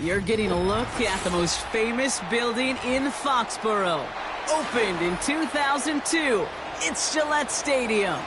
You're getting a look at the most famous building in Foxborough. Opened in 2002, it's Gillette Stadium.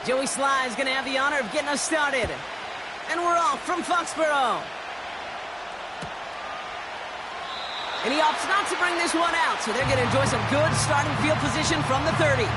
Joey Sly is going to have the honor of getting us started. And we're off from Foxborough. And he opts not to bring this one out, so they're going to enjoy some good starting field position from the 30.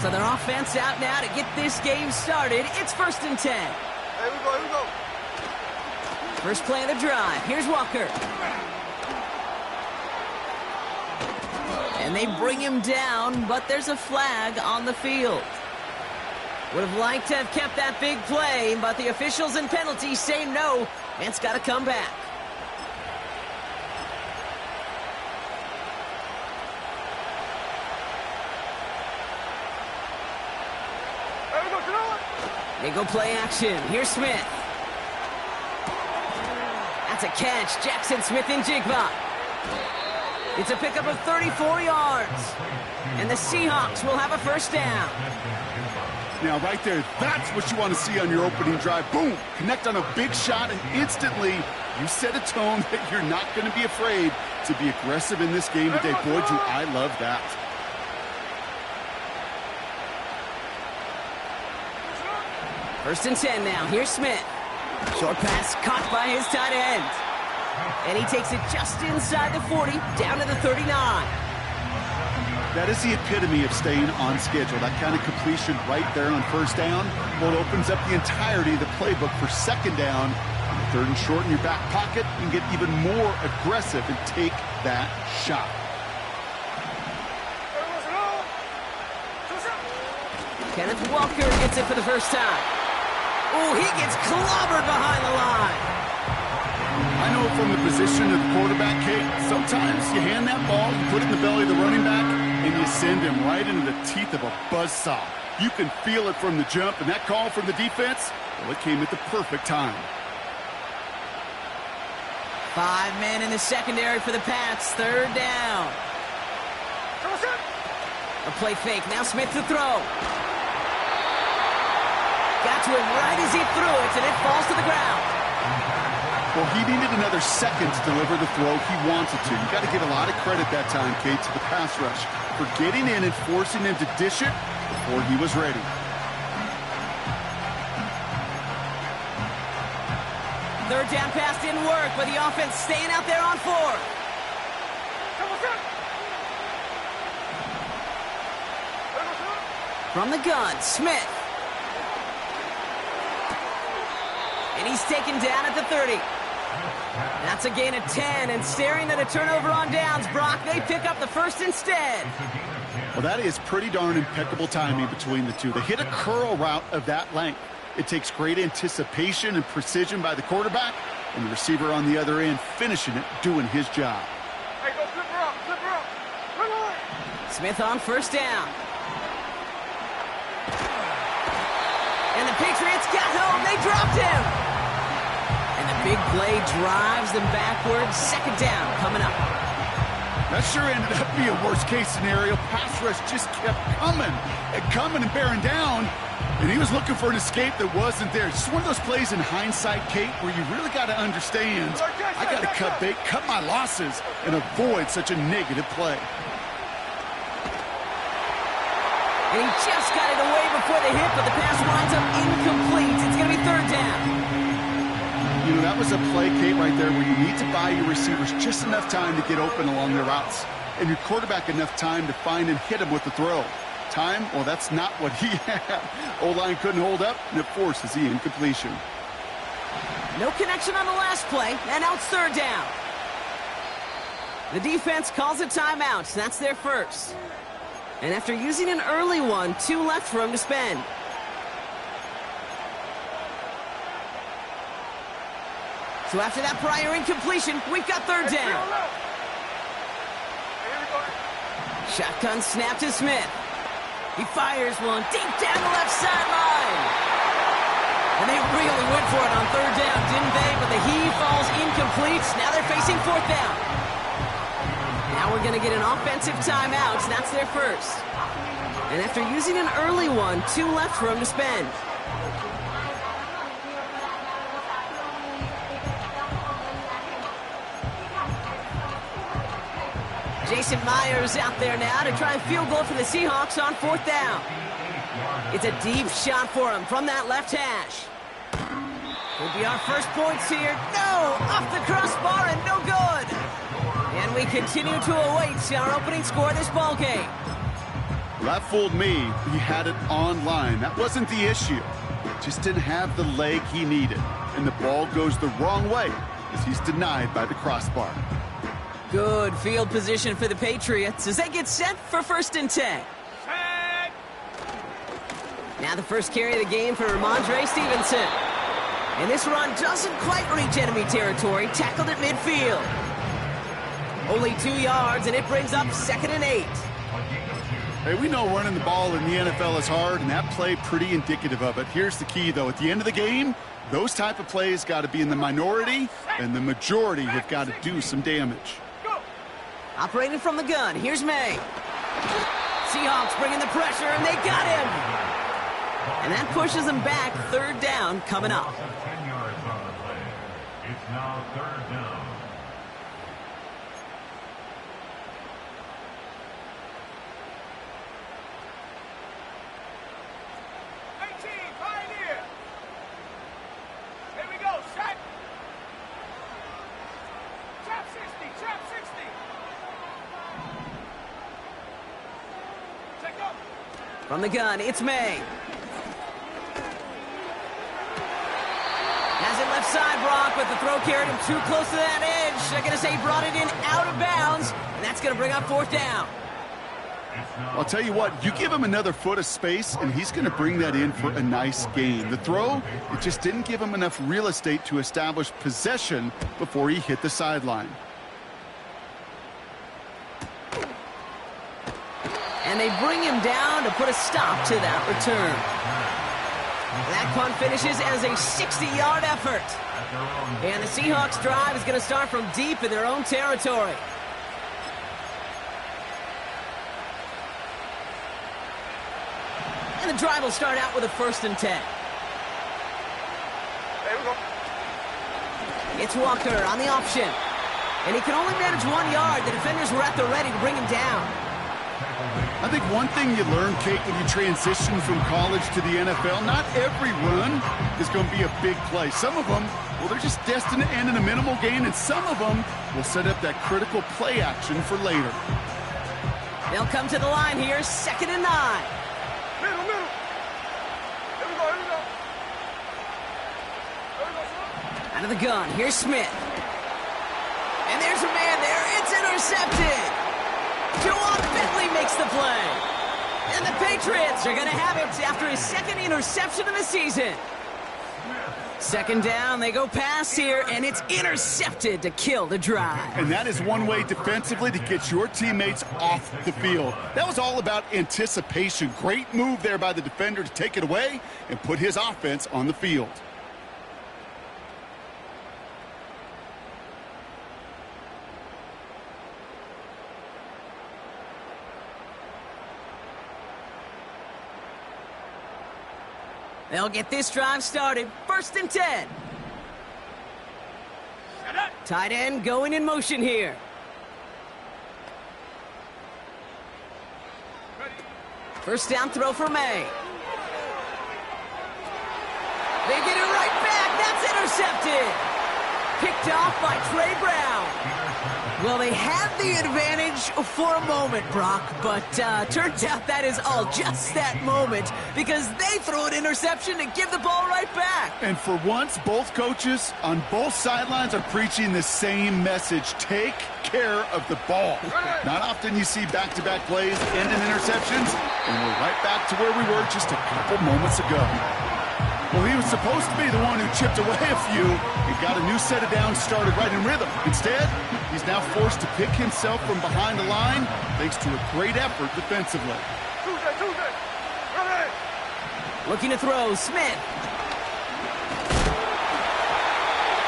So their offense out now to get this game started. It's 1st and 10. Here we go. First play of the drive. Here's Walker. And they bring him down, but there's a flag on the field. Would have liked to have kept that big play, but the officials and penalties say no, and it's got to come back. They go play action. Here's Smith. That's a catch. Jackson Smith and Jigba. It's a pickup of 34 yards. And the Seahawks will have a first down. Now, right there, that's what you want to see on your opening drive. Boom! Connect on a big shot, and instantly you set a tone that you're not going to be afraid to be aggressive in this game today. Boy, do I love that. First and 10 now. Here's Smith. Short pass caught by his tight end. And he takes it just inside the 40, down to the 39. That is the epitome of staying on schedule. That kind of completion right there on first down. Well, it opens up the entirety of the playbook for second down. On the 3rd and short in your back pocket, you can get even more aggressive and take that shot. Kenneth Walker gets it for the first time. Oh, he gets clobbered behind the line. I know from the position of the quarterback, Kate, sometimes you hand that ball, you put it in the belly of the running back, and you send him right into the teeth of a buzzsaw. You can feel it from the jump, and that call from the defense, well, it came at the perfect time. 5 men in the secondary for the Pats. 3rd down. A play fake. Now Smith to throw. Got to him right as he threw it, and it falls to the ground. Well, he needed another second to deliver the throw he wanted to. You got to give a lot of credit that time, Kate, to the pass rush for getting in and forcing him to dish it before he was ready. Third down pass didn't work, but the offense staying out there on 4th. From the gun, Smith. And he's taken down at the 30. That's a gain of 10, and staring at a turnover on downs, Brock, they pick up the first instead. Well, that is pretty darn impeccable timing between the two. They hit a curl route of that length. It takes great anticipation and precision by the quarterback, and the receiver on the other end finishing it, doing his job. Hey, go flip her up. Come on. Smith on first down. And the Patriots got home. They dropped him. And the big play drives them backwards. 2nd down coming up. That sure ended up being a worst-case scenario. Pass rush just kept coming and bearing down. And he was looking for an escape that wasn't there. It's just one of those plays in hindsight, Kate, where you really got to understand, I got to cut my losses and avoid such a negative play. And he just got it away before the hit, but the pass winds up incomplete. It's going to be 3rd down. You know, that was a play, Kate, right there where you need to buy your receivers just enough time to get open along their routes. And your quarterback enough time to find and hit him with the throw. Time, well, that's not what he had. O-line couldn't hold up, and it forces the incompletion. No connection on the last play, and now it's third down. The defense calls a timeout. That's their first. And after using an early one, 2 left for him to spend. So after that prior incompletion, we've got third down. Shotgun snap to Smith. He fires one deep down the left sideline. And they really went for it on third down, didn't they? But the heave falls incomplete. Now they're facing fourth down. Now we're going to get an offensive timeout. That's their first. And after using an early one, 2 left for him to spend. Jason Myers out there now to try a field goal for the Seahawks on fourth down. It's a deep shot for him from that left hash. Could be our first points here. No! Off the crossbar and no good! And we continue to await our opening score of this ballgame. Well, that fooled me. He had it online. That wasn't the issue. Just didn't have the leg he needed. And the ball goes the wrong way as he's denied by the crossbar. Good field position for the Patriots as they get set for 1st and 10. Now the first carry of the game for Ramondre Stevenson. And this run doesn't quite reach enemy territory, tackled at midfield. Only 2 yards, and it brings up 2nd and 8. Hey, we know running the ball in the NFL is hard, and that play pretty indicative of it. Here's the key, though. At the end of the game, those type of plays got to be in the minority, and the majority have got to do some damage. Operating from the gun, here's May. Seahawks bringing the pressure, and they got him. And that pushes them back. Third down coming up. 10 yards on the play. It's now third down. From the gun, it's May. Has it left side, Brock, but the throw carried him too close to that edge. They're going to say he brought it in out of bounds, and that's going to bring up 4th down. I'll tell you what, you give him another foot of space, and he's going to bring that in for a nice gain. The throw, it just didn't give him enough real estate to establish possession before he hit the sideline. And they bring him down to put a stop to that return. That punt finishes as a 60-yard effort. And the Seahawks drive is going to start from deep in their own territory. And the drive will start out with a 1st and 10. There we go. It's Walker on the option. And he can only manage 1 yard. The defenders were at the ready to bring him down. I think one thing you learn, Kate, when you transition from college to the NFL, not every run is going to be a big play. Some of them, well, they're just destined to end in a minimal gain, and some of them will set up that critical play action for later. They'll come to the line here, 2nd and 9. Middle. Here we go. Out of the gun, here's Smith. And there's a man there. It's intercepted. Juwan Bentley makes the play. And the Patriots are going to have it after his 2nd interception of the season. 2nd down, they go past here, and it's intercepted to kill the drive. And that is one way defensively to get your teammates off the field. That was all about anticipation. Great move there by the defender to take it away and put his offense on the field. They'll get this drive started. 1st and 10. Tight end going in motion here. First down throw for May. They get it right back. That's intercepted. Picked off by Trey Brown. Well, they had the advantage for a moment, Brock, but turns out that is all just that moment because they throw an interception to give the ball right back. And for once, both coaches on both sidelines are preaching the same message. Take care of the ball. Not often you see back-to-back plays end in interceptions, and we're right back to where we were just a couple moments ago. Well, he was supposed to be the one who chipped away a few and got a new set of downs started right in rhythm. Instead, he's now forced to pick himself from behind the line thanks to a great effort defensively. Tuesday. Ready. Looking to throw, Smith.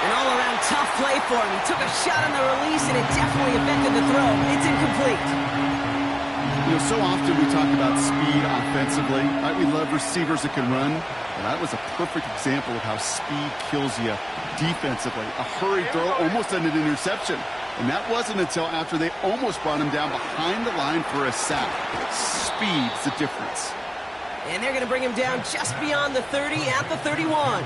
An all-around tough play for him. He took a shot on the release, and it definitely affected the throw. It's incomplete. You know, so often we talk about speed offensively, right? We love receivers that can run. Well, that was a perfect example of how speed kills you defensively. A hurried throw almost ended an interception. And that wasn't until after they almost brought him down behind the line for a sack. Speed's the difference. And they're going to bring him down just beyond the 30 at the 31.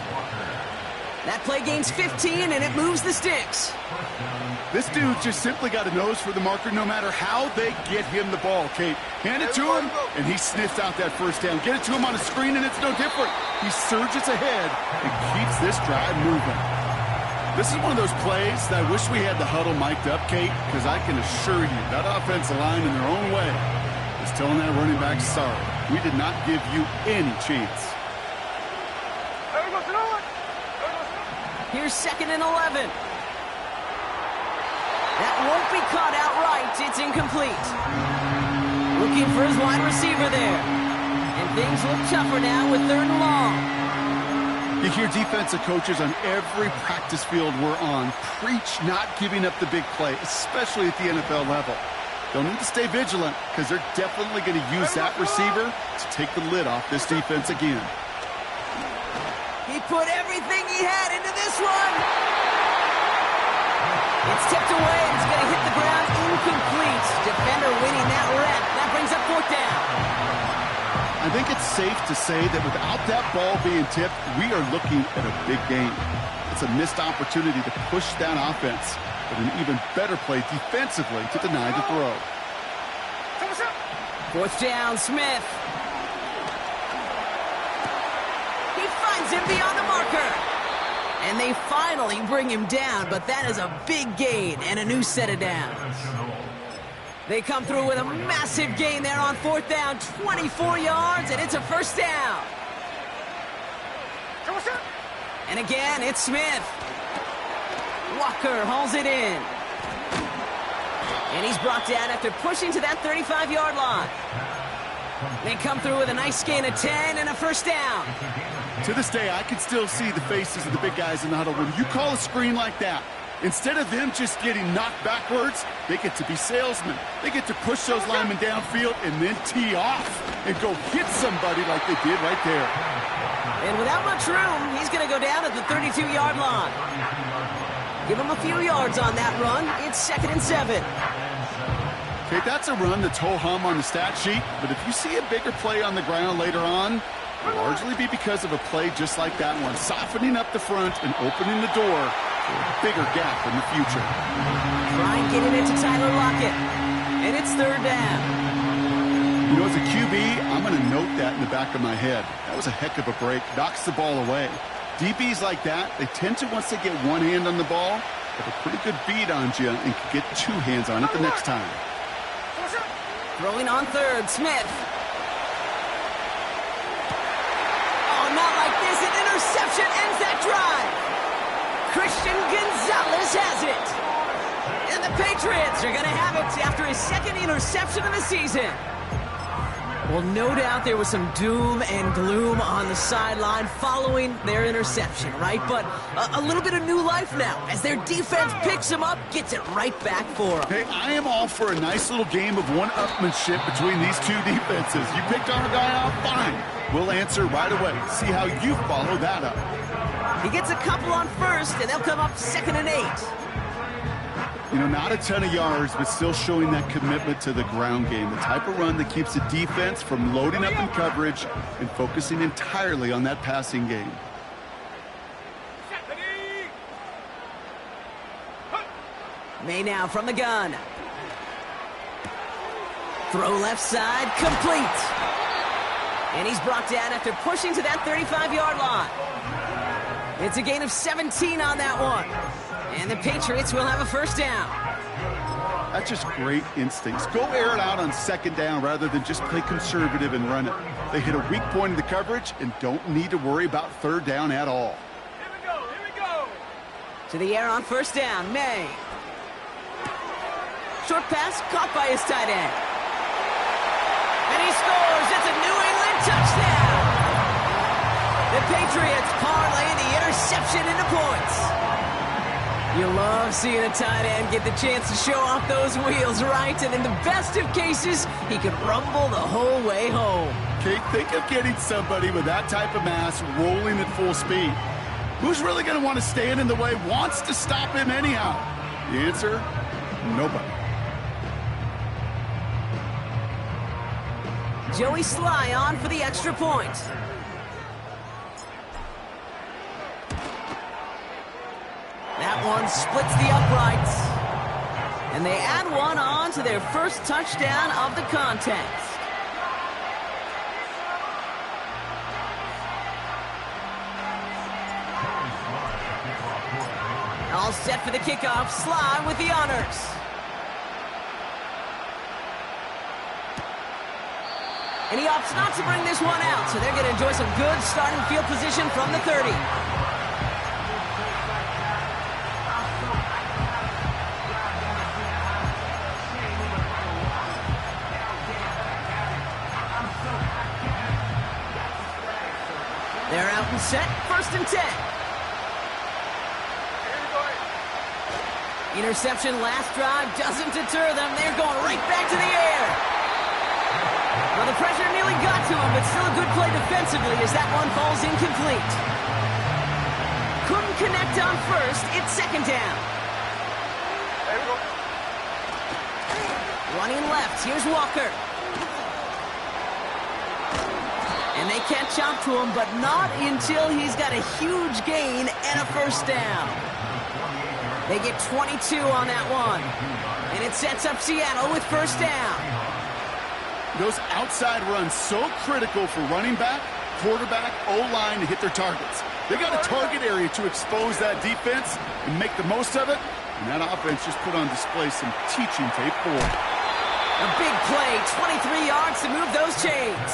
That play gains 15, and it moves the sticks. This dude just simply got a nose for the marker no matter how they get him the ball, Kate. Hand it to him, and he sniffs out that first down. Get it to him on a screen, and it's no different. He surges ahead and keeps this drive moving. This is one of those plays that I wish we had the huddle mic'd up, Kate, because I can assure you that offensive line in their own way is telling that running back, sorry, we did not give you any chance. Here's 2nd and 11. That won't be caught outright. It's incomplete. Looking for his wide receiver there. And things look tougher now with 3rd and long. You hear defensive coaches on every practice field we're on preach not giving up the big play, especially at the NFL level. They'll need to stay vigilant because they're definitely going to use that receiver to take the lid off this defense again. He put everything he had into this one. It's tipped away, and it's going to hit the ground incomplete. Defender winning that rep. That brings up 4th down. I think it's safe to say that without that ball being tipped, we are looking at a big game. It's a missed opportunity to push that offense, but an even better play defensively to deny the throw. 4th down, Smith. He finds him beyond the marker. And they finally bring him down, but that is a big gain and a new set of downs. They come through with a massive gain there on 4th down, 24 yards, and it's a 1st down. And again, it's Smith. Walker hauls it in. And he's brought down after pushing to that 35-yard line. They come through with a nice gain of 10 and a 1st down. To this day, I can still see the faces of the big guys in the huddle. When you call a screen like that, instead of them just getting knocked backwards, they get to be salesmen. They get to push those linemen downfield and then tee off and go hit somebody like they did right there. And without much room, he's going to go down at the 32-yard line. Give him a few yards on that run. It's 2nd and 7. Okay, that's a run that's ho-hum on the stat sheet, but if you see a bigger play on the ground later on, it'll largely be because of a play just like that one, softening up the front and opening the door for a bigger gap in the future. Trying getting it to Tyler Lockett, and it's 3rd down. You know, as a QB, I'm going to note that in the back of my head. That was a heck of a break. Knocks the ball away. DBs like that, they tend to, once they get one hand on the ball, have a pretty good beat on you and can get 2 hands on it the next time. Throwing on 3rd, Smith. Oh, not like this. An interception ends that drive. Christian Gonzalez has it. And the Patriots are going to have it after his 2nd interception of the season. Well, no doubt there was some doom and gloom on the sideline following their interception, right? But a little bit of new life now as their defense picks him up, gets it right back for them. Hey, I am all for a nice little game of one-upmanship between these two defenses. You picked our guy out, fine. We'll answer right away. See how you follow that up. He gets a couple on 1st, and they'll come up 2nd and 8. You know, not a ton of yards, but still showing that commitment to the ground game. The type of run that keeps the defense from loading up in coverage and focusing entirely on that passing game. May now from the gun. Throw left side, complete. And he's brought down after pushing to that 35-yard line. It's a gain of 17 on that one. And the Patriots will have a first down. That's just great instincts. Go air it out on second down rather than just play conservative and run it. They hit a weak point in the coverage and don't need to worry about third down at all. Here we go, here we go. To the air on first down, May. Short pass caught by his tight end. And he scores. It's a New England touchdown. The Patriots parlay the interception into points. You love seeing a tight end get the chance to show off those wheels, right? And in the best of cases, he could rumble the whole way home. Kate, think of getting somebody with that type of mass rolling at full speed. Who's really going to want to stand in the way, wants to stop him anyhow? The answer, nobody. Joey Sly on for the extra point. That one splits the uprights. And they add one on to their first touchdown of the contest. All set for the kickoff. Sly with the honors. And he opts not to bring this one out, so they're going to enjoy some good starting field position from the 30. They're out and set, 1st and 10. Interception last drive doesn't deter them. They're going right back to the air. Well, the pressure nearly got to him, but still a good play defensively as that one falls incomplete. Couldn't connect on first. It's 2nd down. There we go. Running left. Here's Walker. And they catch up to him, but not until he's got a huge gain and a first down. They get 22 on that one. And it sets up Seattle with first down. Those outside runs so critical for running back, quarterback, O-line to hit their targets. They got a target area to expose that defense and make the most of it. And that offense just put on display some teaching tape for it. A big play, 23 yards to move those chains.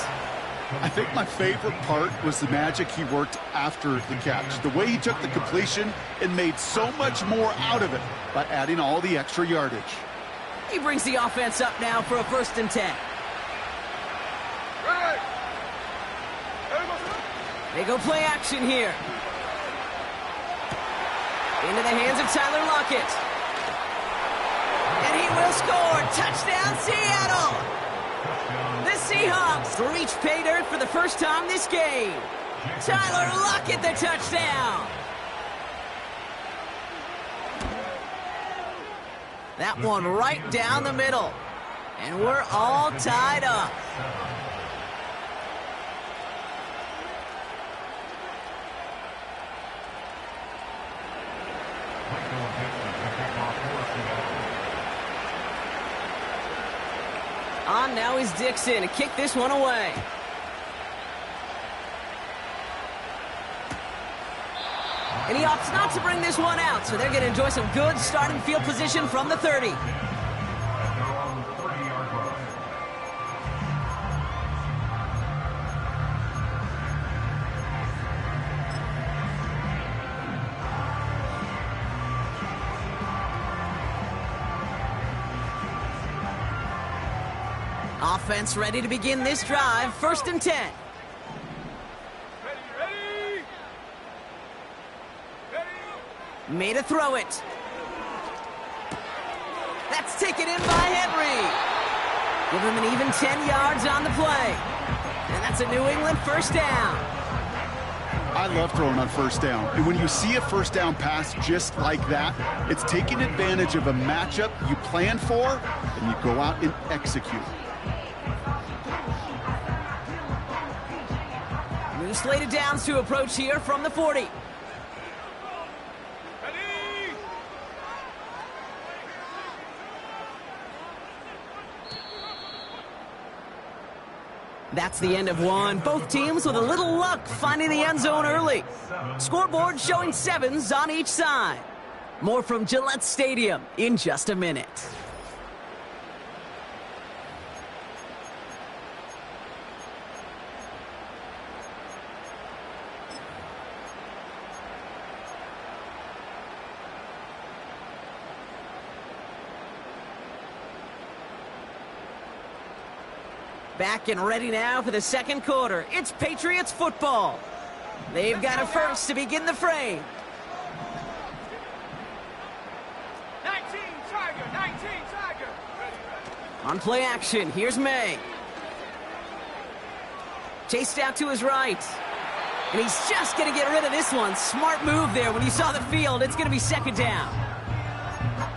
I think my favorite part was the magic he worked after the catch. The way he took the completion and made so much more out of it by adding all the extra yardage. He brings the offense up now for a 1st and 10. Ready. There we go, sir. They go play action here. Into the hands of Tyler Lockett. And he will score. Touchdown, Seattle. The Seahawks reach pay dirt for the first time this game. Tyler Lockett, the touchdown. That one right down the middle. And we're all tied up. On now is Dixon to kick this one away. And he opts not to bring this one out, so they're going to enjoy some good starting field position from the 30. Offense ready to begin this drive. 1st and 10. Ready. Made a throw it. That's taken in by Henry. Give him an even 10 yards on the play. And that's a New England first down. I love throwing on first down. And when you see a first down pass just like that, it's taking advantage of a matchup you plan for, and you go out and execute. New slated downs to approach here from the 40. Ready. That's the end of one. Both teams with a little luck finding the end zone early. Scoreboard showing 7s on each side. More from Gillette Stadium in just a minute. Back and ready now for the second quarter. It's Patriots football. They've got a first to begin the frame. 19 Tiger, 19 Tiger. On play action, here's May. Chased out to his right. And he's just going to get rid of this one. Smart move there. When you saw the field, it's going to be second down.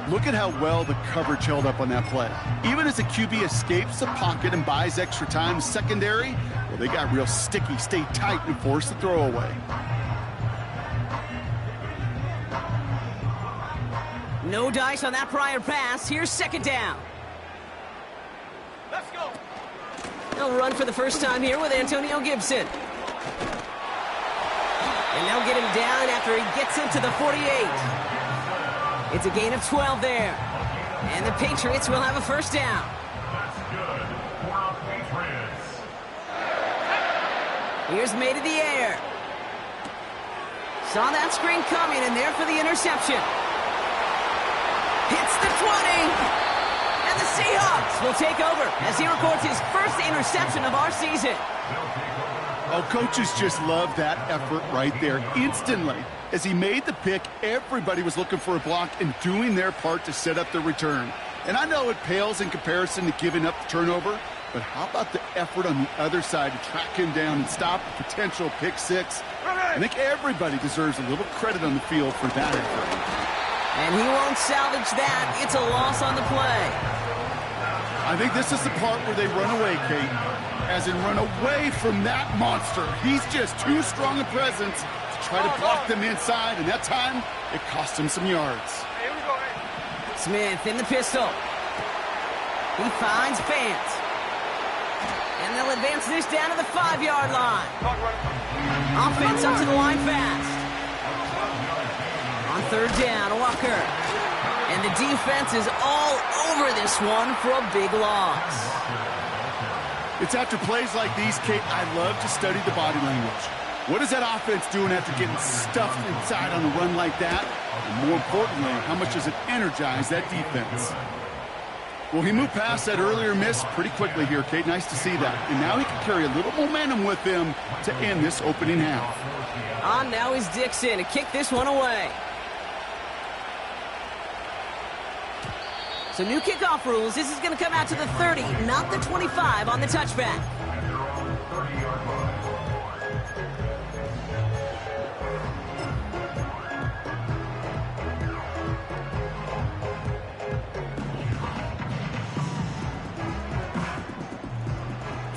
Look at how well the coverage held up on that play. Even as the QB escapes the pocket and buys extra time secondary, well, they got real sticky, stay tight, and force the throw away. No dice on that prior pass. Here's second down. Let's go. They'll run for the first time here with Antonio Gibson. And they'll get him down after he gets into the 48. It's a gain of 12 there. And the Patriots will have a first down. That's good for our Patriots. Here's May to the air. Saw that screen coming, and there for the interception. Hits the 20. And the Seahawks will take over as he records his first interception of our season. Oh, coaches just love that effort right there instantly. As he made the pick, everybody was looking for a block and doing their part to set up the return. And I know it pales in comparison to giving up the turnover, but how about the effort on the other side to track him down and stop a potential pick six? I think everybody deserves a little credit on the field for that effort. And he won't salvage that. It's a loss on the play. I think this is the part where they run away, Kate. As in run away from that monster. He's just too strong a presence to try to block them inside, and that time, it cost him some yards. Here we go, hey. Smith in the pistol. He finds Fant. And they'll advance this down to the 5-yard line. Offense up to the line fast. On third down, Walker. And the defense is all over this one for a big loss. It's after plays like these, Kate, I love to study the body language. What is that offense doing after getting stuffed inside on a run like that? And more importantly, how much does it energize that defense? Well, he moved past that earlier miss pretty quickly here, Kate. Nice to see that. And now he can carry a little momentum with him to end this opening half. On now is Dixon to kick this one away. So new kickoff rules. This is going to come out to the 30, not the 25 on the touchback.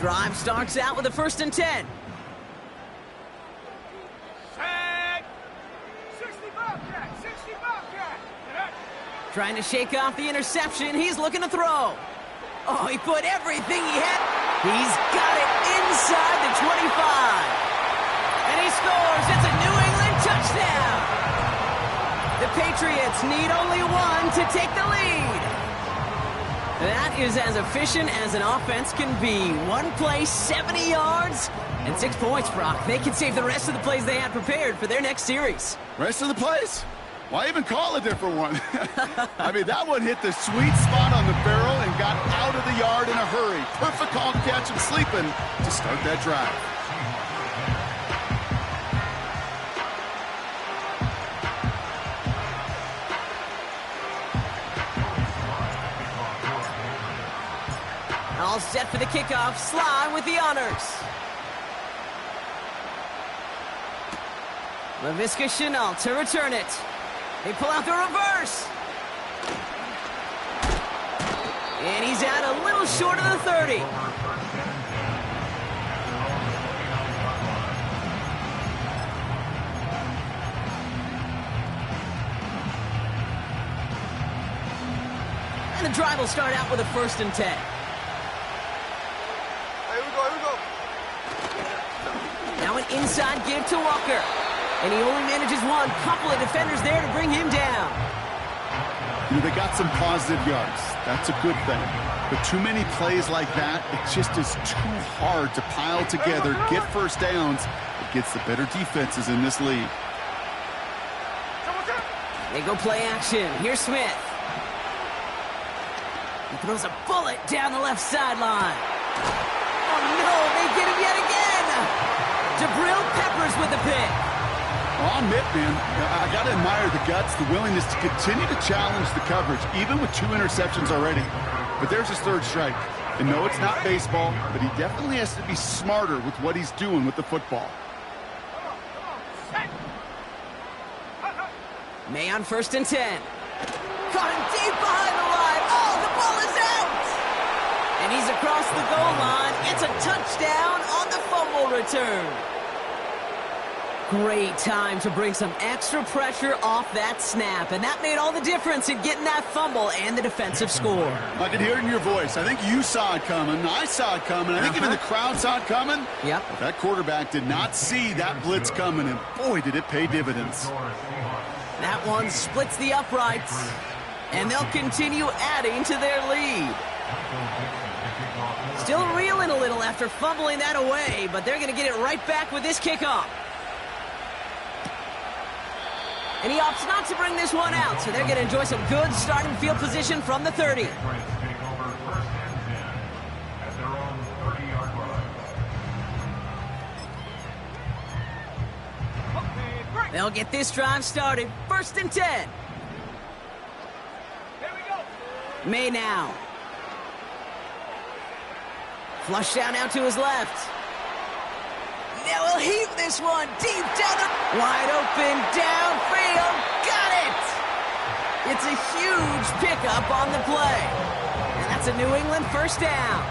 Drive starts out with a 1st and 10. Set. 60 Bobcat, 60 Bobcat. Trying to shake off the interception. He's looking to throw. Oh, he put everything he had. He's got it inside the 25. And he scores. It's a New England touchdown. The Patriots need only one to take the lead. That is as efficient as an offense can be. One play, 70 yards, and 6 points, Brock. They can save the rest of the plays they had prepared for their next series. Rest of the plays? Why even call a different one? I mean, that one hit the sweet spot on the barrel and got out of the yard in a hurry. Perfect call catch and sleeping to start that drive. All set for the kickoff. Sly with the honors. LaVisca Chenault to return it. They pull out the reverse. And he's out a little short of the 30. And the drive will start out with a 1st and 10. Here we go, here we go. inside give to Walker. And he only manages one. Couple of defenders there to bring him down. You know, they got some positive yards. That's a good thing. But too many plays like that, it just is too hard to pile together, get first downs against the better defenses in this league. They go play action. Here's Smith. He throws a bullet down the left sideline. Oh, no, they get him yet again. Jabril Peppers with the pick. Well, I'll admit, man, I got to admire the guts, the willingness to continue to challenge the coverage, even with 2 interceptions already. But there's his third strike. And no, it's not baseball, but he definitely has to be smarter with what he's doing with the football. May on 1st and 10. Caught him deep behind the line. Oh, the ball is out! And he's across the goal line. It's a touchdown on the fumble return. Great time to bring some extra pressure off that snap, and that made all the difference in getting that fumble and the defensive score. I could hear it in your voice. I think you saw it coming. I saw it coming. I think even the crowd saw it coming. Yep. But that quarterback did not see that blitz coming, and boy, did it pay dividends. That one splits the uprights, and they'll continue adding to their lead. Still reeling a little after fumbling that away, but they're going to get it right back with this kickoff. And he opts not to bring this one out, so they're going to enjoy some good starting field position from the 30. They'll get this drive started. 1st and 10. Here we go. May now. Flush down out to his left. Now he'll heave this one deep down the... Wide open, downfield. Got it! It's a huge pickup on the play. And that's a New England first down.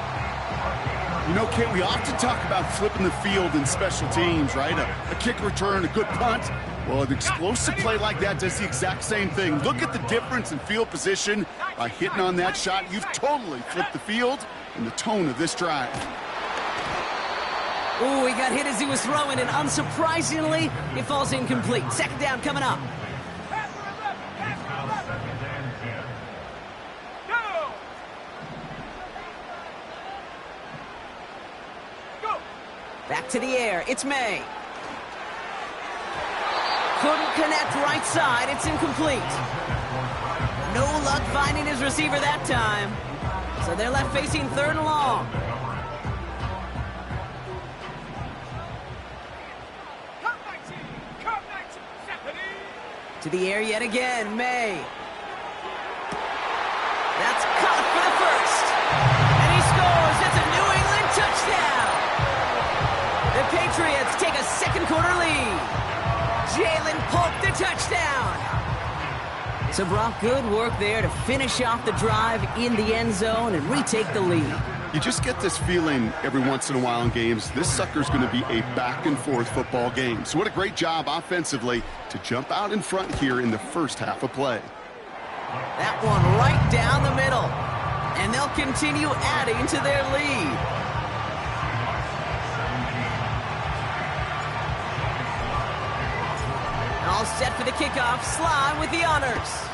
You know, Kate, we often talk about flipping the field in special teams, right? A kick return, a good punt. Well, an explosive play like that does the exact same thing. Look at the difference in field position. By hitting on that shot, you've totally flipped the field and the tone of this drive. Ooh, he got hit as he was throwing, and unsurprisingly, it falls incomplete. 2nd down coming up. Back to the air. It's May. Couldn't connect right side. It's incomplete. No luck finding his receiver that time. So they're left facing 3rd and long. To the air yet again, May. That's caught for the first. And he scores. It's a New England touchdown. The Patriots take a 2nd quarter lead. Jalen Polk the touchdown. So Brock, good work there to finish off the drive in the end zone and retake the lead. You just get this feeling every once in a while in games, this sucker's going to be a back-and-forth football game. So what a great job offensively to jump out in front here in the first half of play. That one right down the middle. And they'll continue adding to their lead. All set for the kickoff. Sly with the honors.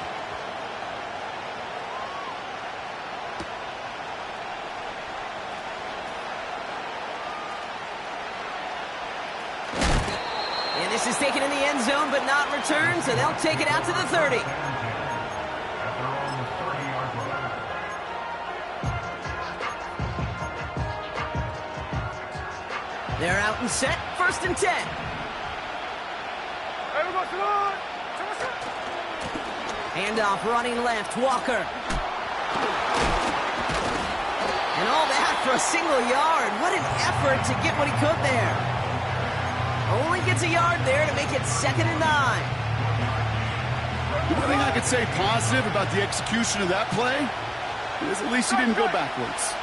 And this is taken in the end zone, but not returned, so they'll take it out to the 30. They're out and set. 1st and 10. Handoff running left. Walker. And all that for a single yard. What an effort to get what he could there. Only gets a yard there to make it 2nd and 9. One thing I could say positive about the execution of that play is at least he didn't go backwards.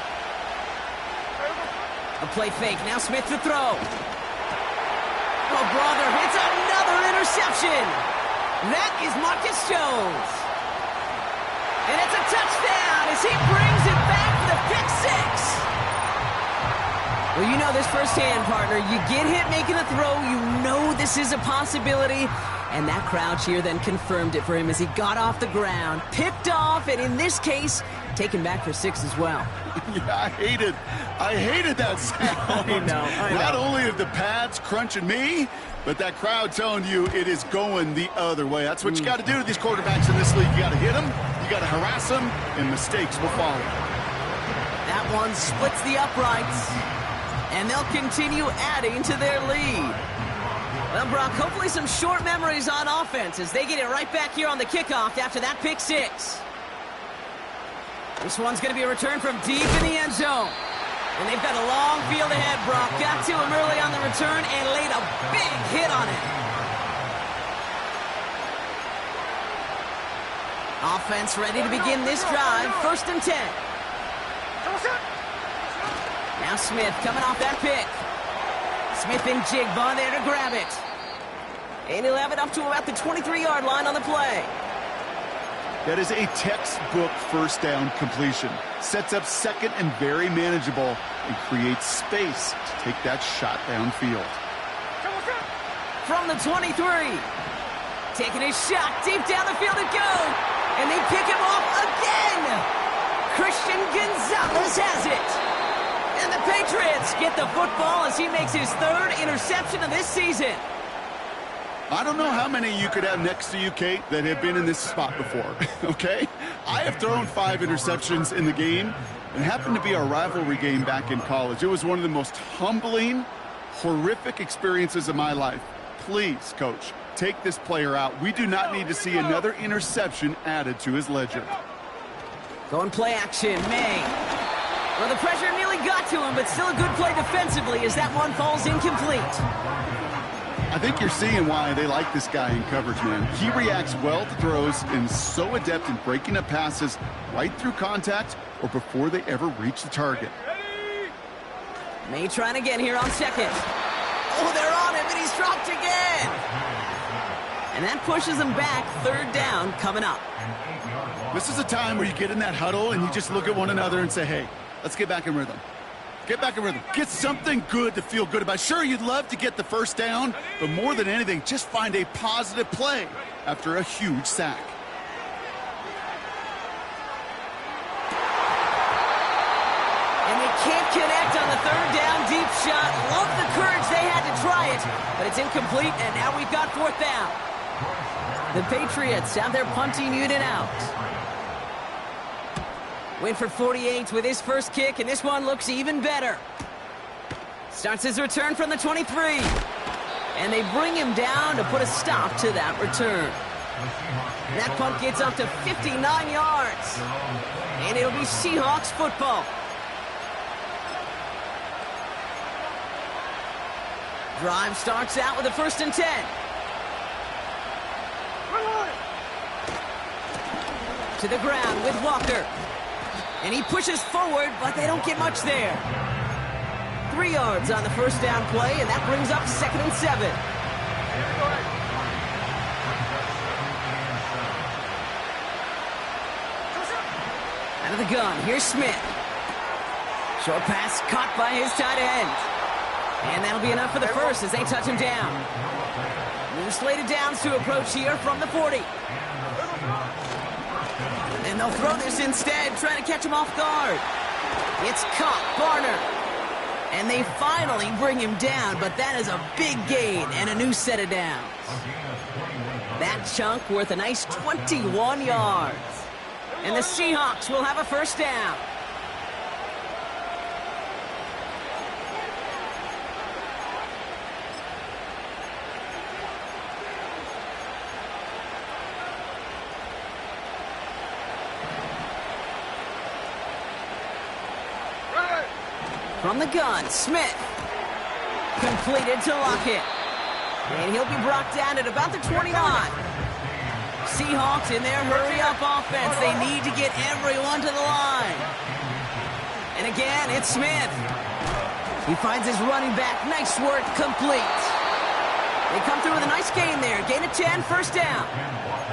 A play fake. Now Smith to throw. Oh, brother. It's another interception. That is Marcus Jones. And it's a touchdown as he brings it back for the pick 6. Well, you know this firsthand, partner. You get hit making a throw, you know this is a possibility. And that crowd cheer then confirmed it for him as he got off the ground, picked off, and in this case, taken back for 6 as well. Yeah, I hated that sound. I know. Not only of the pads crunching me, but that crowd telling you it is going the other way. That's what you got to do to these quarterbacks in this league. You got to hit them, you got to harass them, and mistakes will follow. That one splits the uprights, and they'll continue adding to their lead. Well, Brock, hopefully some short memories on offense as they get it right back here on the kickoff after that pick 6. This one's going to be a return from deep in the end zone. And they've got a long field ahead, Brock. Got to him early on the return and laid a big hit on it. Offense ready to begin this drive. 1st and 10. Now Smith coming off that pick. Smith and Jigba there to grab it. And he'll have it up to about the 23-yard line on the play. That is a textbook first down completion. Sets up second and very manageable and creates space to take that shot downfield. From the 23. Taking a shot deep down the field it goes. And they pick him off again. Christian Gonzalez has it. And the Patriots get the football as he makes his 3rd interception of this season. I don't know how many you could have next to you, Kate, that have been in this spot before, okay? I have thrown 5 interceptions in the game, and it happened to be our rivalry game back in college. It was one of the most humbling, horrific experiences of my life. Please, Coach, take this player out. We do not need to see another interception added to his ledger. Going play action, May. Well, the pressure nearly got to him, but still a good play defensively as that one falls incomplete. I think you're seeing why they like this guy in coverage, man. He reacts well to throws and so adept in breaking up passes right through contact or before they ever reach the target. May trying again here on 2nd. Oh, they're on him, and he's dropped again. And that pushes him back. 3rd down coming up. This is a time where you get in that huddle and you just look at one another and say, hey, let's get back in rhythm. Get back in rhythm. Get something good to feel good about. Sure, you'd love to get the first down, but more than anything, just find a positive play after a huge sack. And they can't connect on the 3rd down deep shot. Love the courage they had to try it, but it's incomplete, and now we've got 4th down. The Patriots have their punting unit out. Went for 48 with his first kick, and this one looks even better. Starts his return from the 23. And they bring him down to put a stop to that return. That punt gets up to 59 yards. And it'll be Seahawks football. Drive starts out with a 1st and 10. To the ground with Walker. And he pushes forward, but they don't get much there. 3 yards on the 1st down play, and that brings up 2nd and 7. Out of the gun, here's Smith. Short pass caught by his tight end. And that'll be enough for the first as they touch him down. New slated downs to approach here from the 40. And they'll throw this instead, trying to catch him off guard. It's caught, Barner. And they finally bring him down, but that is a big gain and a new set of downs. That chunk worth a nice 21 yards. And the Seahawks will have a 1st down. From the gun, Smith. Completed to Lockett. And he'll be brought down at about the 29. Seahawks in their hurry-up offense. They need to get everyone to the line. And again, it's Smith. He finds his running back. Nice work, complete. They come through with a nice Nice gain there. Gain of 10, first down.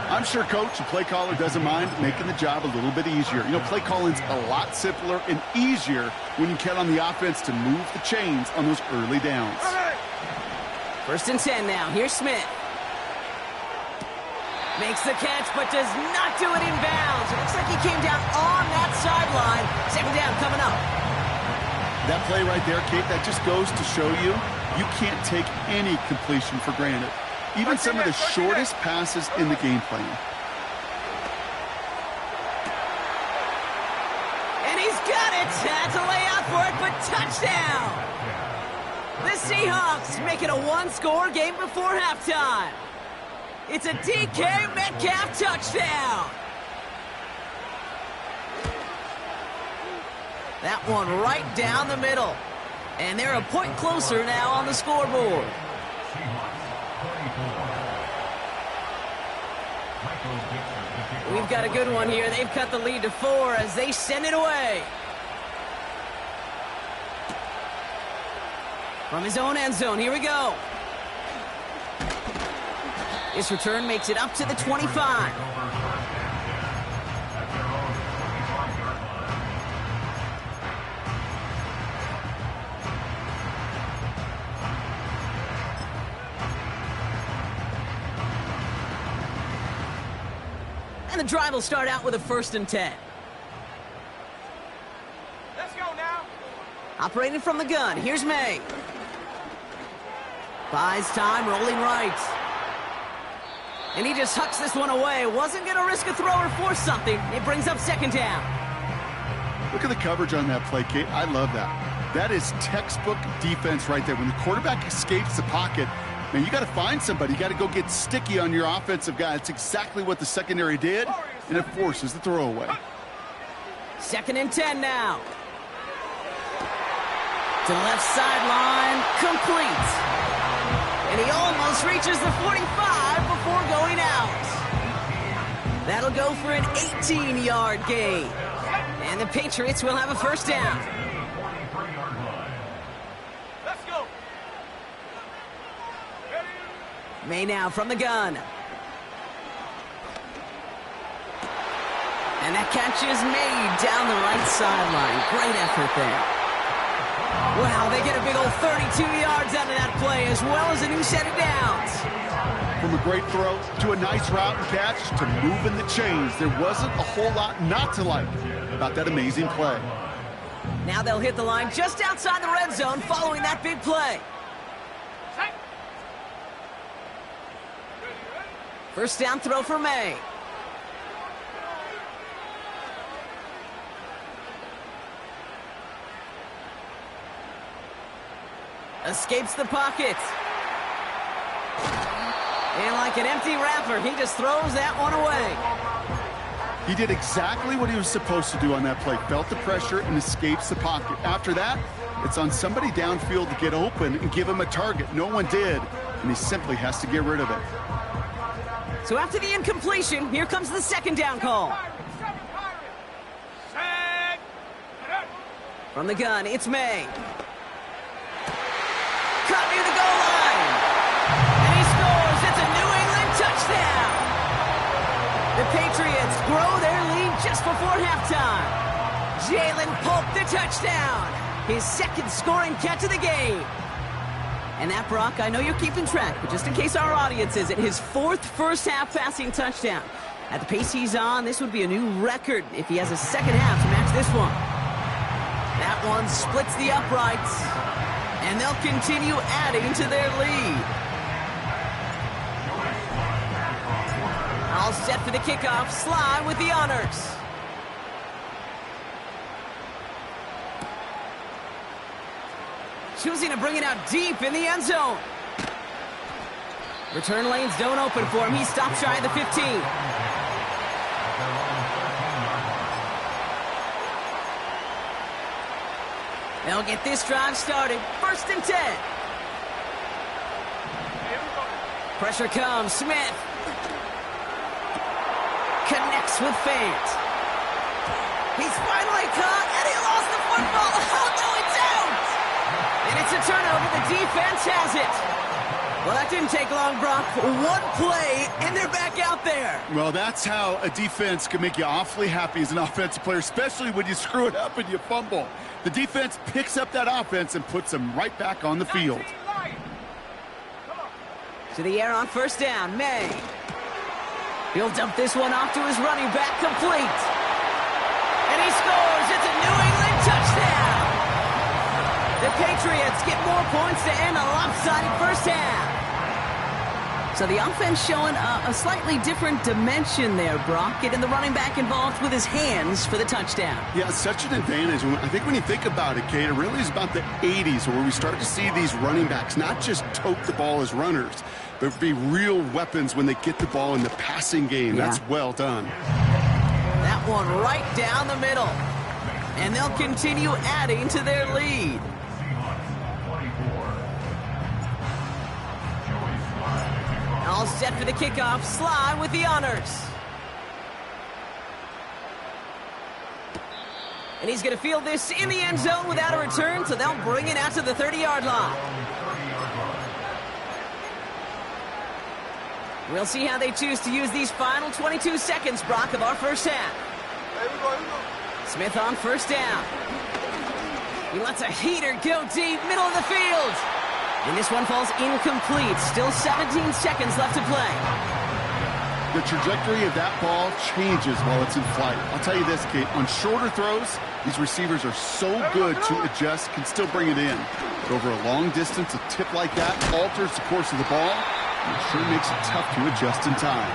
I'm sure coach and play caller doesn't mind making the job a little bit easier. You know, play calling's a lot simpler and easier when you count on the offense to move the chains on those early downs. First and 10 now. Here's Smith. Makes the catch, but does not do it in bounds. It looks like he came down on that sideline. Second down coming up. That play right there, Kate, that just goes to show you can't take any completion for granted. Even some of the shortest passes in the game plan. And he's got it. That's a layout for it, but touchdown. The Seahawks make it a one-score game before halftime. It's a DK Metcalf touchdown. That one right down the middle. And they're a point closer now on the scoreboard. We've got a good one here. They've cut the lead to 4 as they send it away. From his own end zone, here we go. This return makes it up to the 25. And the drive will start out with a first and 10. Let's go now. Operating from the gun, here's May. Buys time, rolling right. And he just hucks this one away. Wasn't going to risk a throw or force something. It brings up second down. Look at the coverage on that play, Kate. I love that. That is textbook defense right there. When the quarterback escapes the pocket, man, you got to find somebody. You got to go get sticky on your offensive guy. It's exactly what the secondary did, and it forces the throwaway. Second and 10 now. To left sideline, complete. And he almost reaches the 45 before going out. That'll go for an 18-yard gain. And the Patriots will have a first down. Let's go. May now from the gun. And that catch is made down the right sideline. Great effort there. Wow, they get a big old 32 yards out of that play, as well as a new set of downs. From a great throw to a nice route and catch to moving the chains, there wasn't a whole lot not to like about that amazing play. Now they'll hit the line just outside the red zone following that big play. First down throw for May. Escapes the pocket. And like an empty wrapper, he just throws that one away. He did exactly what he was supposed to do on that play. Felt the pressure and escapes the pocket. After that, it's on somebody downfield to get open and give him a target. No one did, and he simply has to get rid of it. So after the incompletion, here comes the second down call. From the gun, it's May. Caught near the goal line. And he scores. It's a New England touchdown. The Patriots grow their lead just before halftime. Jalen Polk, the touchdown. His second scoring catch of the game. And that, Brock, I know you're keeping track, but just in case our audience isn't, his fourth first-half passing touchdown. At the pace he's on, this would be a new record if he has a second half to match this one. That one splits the uprights, and they'll continue adding to their lead. All set for the kickoff. Sly with the honors. Choosing to bring it out deep in the end zone. Return lanes don't open for him. He stops shy of the 15. They'll get this drive started. First and 10. Pressure comes. Smith connects with Fant. He's finally caught, and he lost the football. Oh, no, it's out. And it's a turnover. The defense has it. Well, that didn't take long, Brock. One play, and they're back out there. Well, that's how a defense can make you awfully happy as an offensive player, especially when you screw it up and you fumble. The defense picks up that offense and puts them right back on the field. To the air on first down, May. He'll dump this one off to his running back, complete. And he scores. It's a New England touchdown. The Patriots get more points to end a lopsided first half. So the offense showing a slightly different dimension there, Brock. Getting the running back involved with his hands for the touchdown. Yeah, such an advantage. I think when you think about it, Kate, it really is about the 80s where we start to see these running backs not just tote the ball as runners, but be real weapons when they get the ball in the passing game. Yeah. That's well done. That one right down the middle. And they'll continue adding to their lead. All set for the kickoff. Sly with the honors. And he's going to field this in the end zone without a return, so they'll bring it out to the 30-yard line. We'll see how they choose to use these final 22 seconds, Brock, of our first half. Smith on first down. He lets a heater go deep, middle of the field. And this one falls incomplete. Still 17 seconds left to play. The trajectory of that ball changes while it's in flight. I'll tell you this, Kate, on shorter throws, these receivers are so good to adjust, can still bring it in. But over a long distance, a tip like that alters the course of the ball. And it sure makes it tough to adjust in time.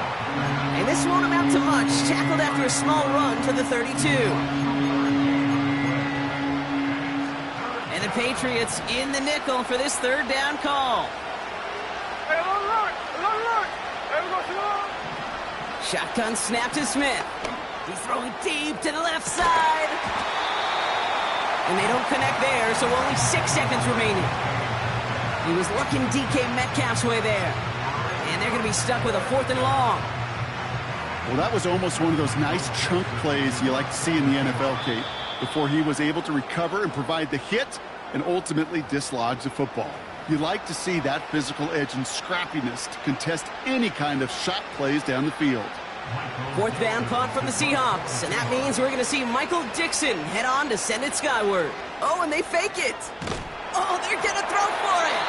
And this won't amount to much. Tackled after a small run to the 32. And the Patriots in the nickel for this third down call. Shotgun snap to Smith. He's throwing deep to the left side. And they don't connect there, so only 6 seconds remaining. He was looking DK Metcalf's way there. And they're going to be stuck with a 4th and long. Well, that was almost one of those nice chunk plays you like to see in the NFL, Kate, before he was able to recover and provide the hit and ultimately dislodge the football. You like to see that physical edge and scrappiness to contest any kind of shot plays down the field. 4th down punt from the Seahawks, and that means we're going to see Michael Dixon head on to send it skyward. Oh, and they fake it. Oh, they're going to throw for it.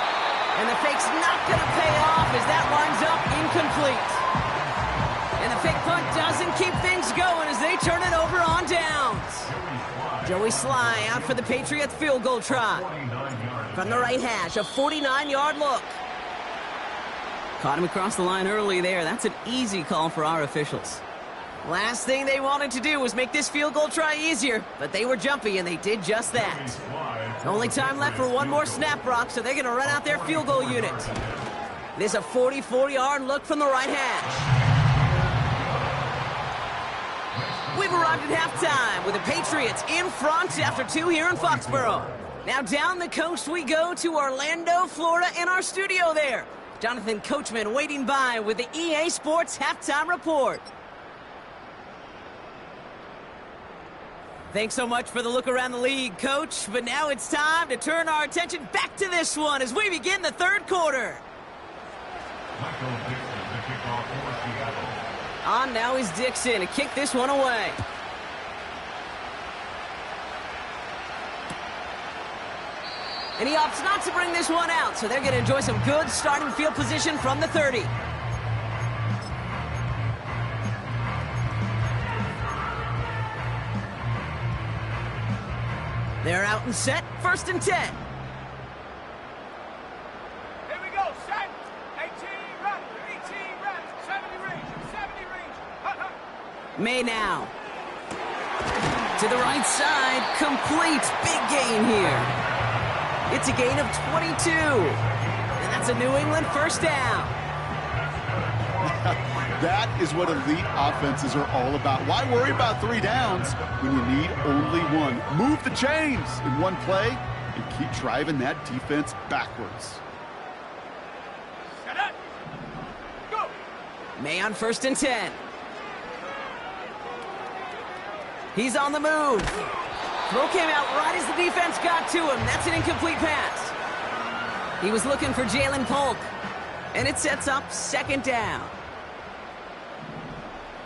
And the fake's not going to pay off as that winds up incomplete. And the fake punt doesn't keep things going as they turn it over on downs. Joey Sly out for the Patriots field goal try. From the right hash, a 49-yard look. Caught him across the line early there. That's an easy call for our officials. Last thing they wanted to do was make this field goal try easier, but they were jumpy, and they did just that. Only time left for one more snap, Brock, so they're going to run out their field goal unit. This is a 44-yard look from the right hash. We've arrived at halftime with the Patriots in front after 2 here in Foxborough. Now down the coast we go to Orlando, Florida, in our studio there. Jonathan Coachman waiting by with the EA Sports Halftime Report. Thanks so much for the look around the league, Coach. But now it's time to turn our attention back to this one as we begin the third quarter. On now is Dixon to kick this one away. And he opts not to bring this one out, so they're going to enjoy some good starting field position from the 30. They're out and set, 1st and 10. Here we go, set. 18 runs, 70 range. May now. To the right side, complete. Big gain here. It's a gain of 22. And that's a New England first down. That is what elite offenses are all about. Why worry about 3 downs when you need only one? Move the chains in one play and keep driving that defense backwards. Set up. Go. May on 1st and 10. He's on the move. Throw came out right as the defense got to him. That's an incomplete pass. He was looking for Jalen Polk. And it sets up second down.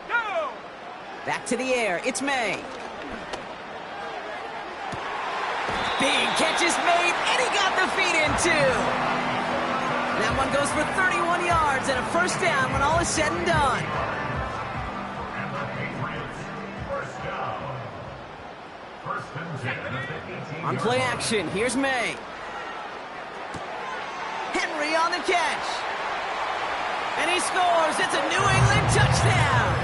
Go! Back to the air. It's May. Big catch is made, and he got the feet in, too. That one goes for 31 yards and a first down when all is said and done. And the Patriots, first down. First and 10 at the 18. On play action, here's May. Henry on the catch. And he scores. It's a New England touchdown.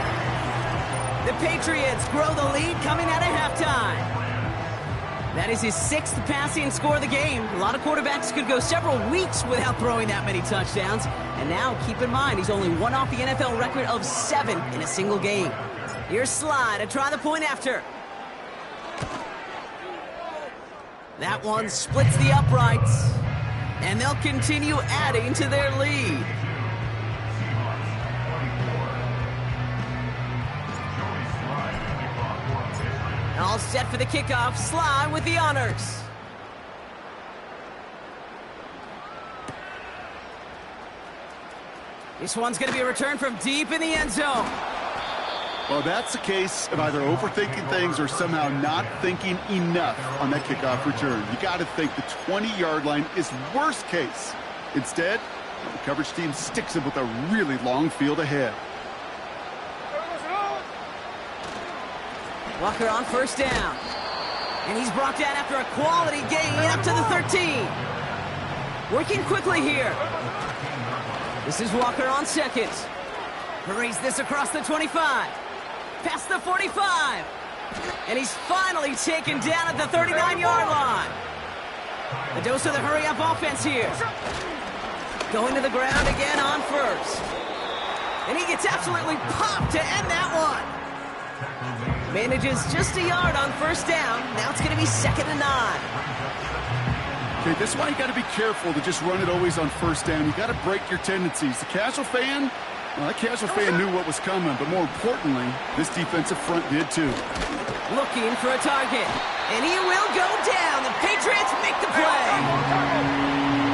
The Patriots grow the lead coming out of halftime. That is his 6th passing score of the game. A lot of quarterbacks could go several weeks without throwing that many touchdowns. And now, keep in mind, he's only one off the NFL record of 7 in a single game. Here's Sly to try the point after. That one splits the uprights. And they'll continue adding to their lead. All set for the kickoff. Sly with the honors. This one's going to be a return from deep in the end zone. Well, that's a case of either overthinking things or somehow not thinking enough on that kickoff return. You got to think the 20-yard line is worst case. Instead, the coverage team sticks him with a really long field ahead. Walker on first down. And he's brought down after a quality gain up to the 13. Working quickly here. This is Walker on second. Hurries this across the 25. Past the 45. And he's finally taken down at the 39-yard line. A dose of the hurry-up offense here. Going to the ground again on first. And he gets absolutely popped to end that one. Manages just a yard on first down. Now it's going to be 2nd and 9. Okay, this is why you got to be careful to just run it always on first down. You got to break your tendencies. The casual fan, well, that casual fan knew what was coming, but more importantly, this defensive front did too. Looking for a target, and he will go down. The Patriots make the play.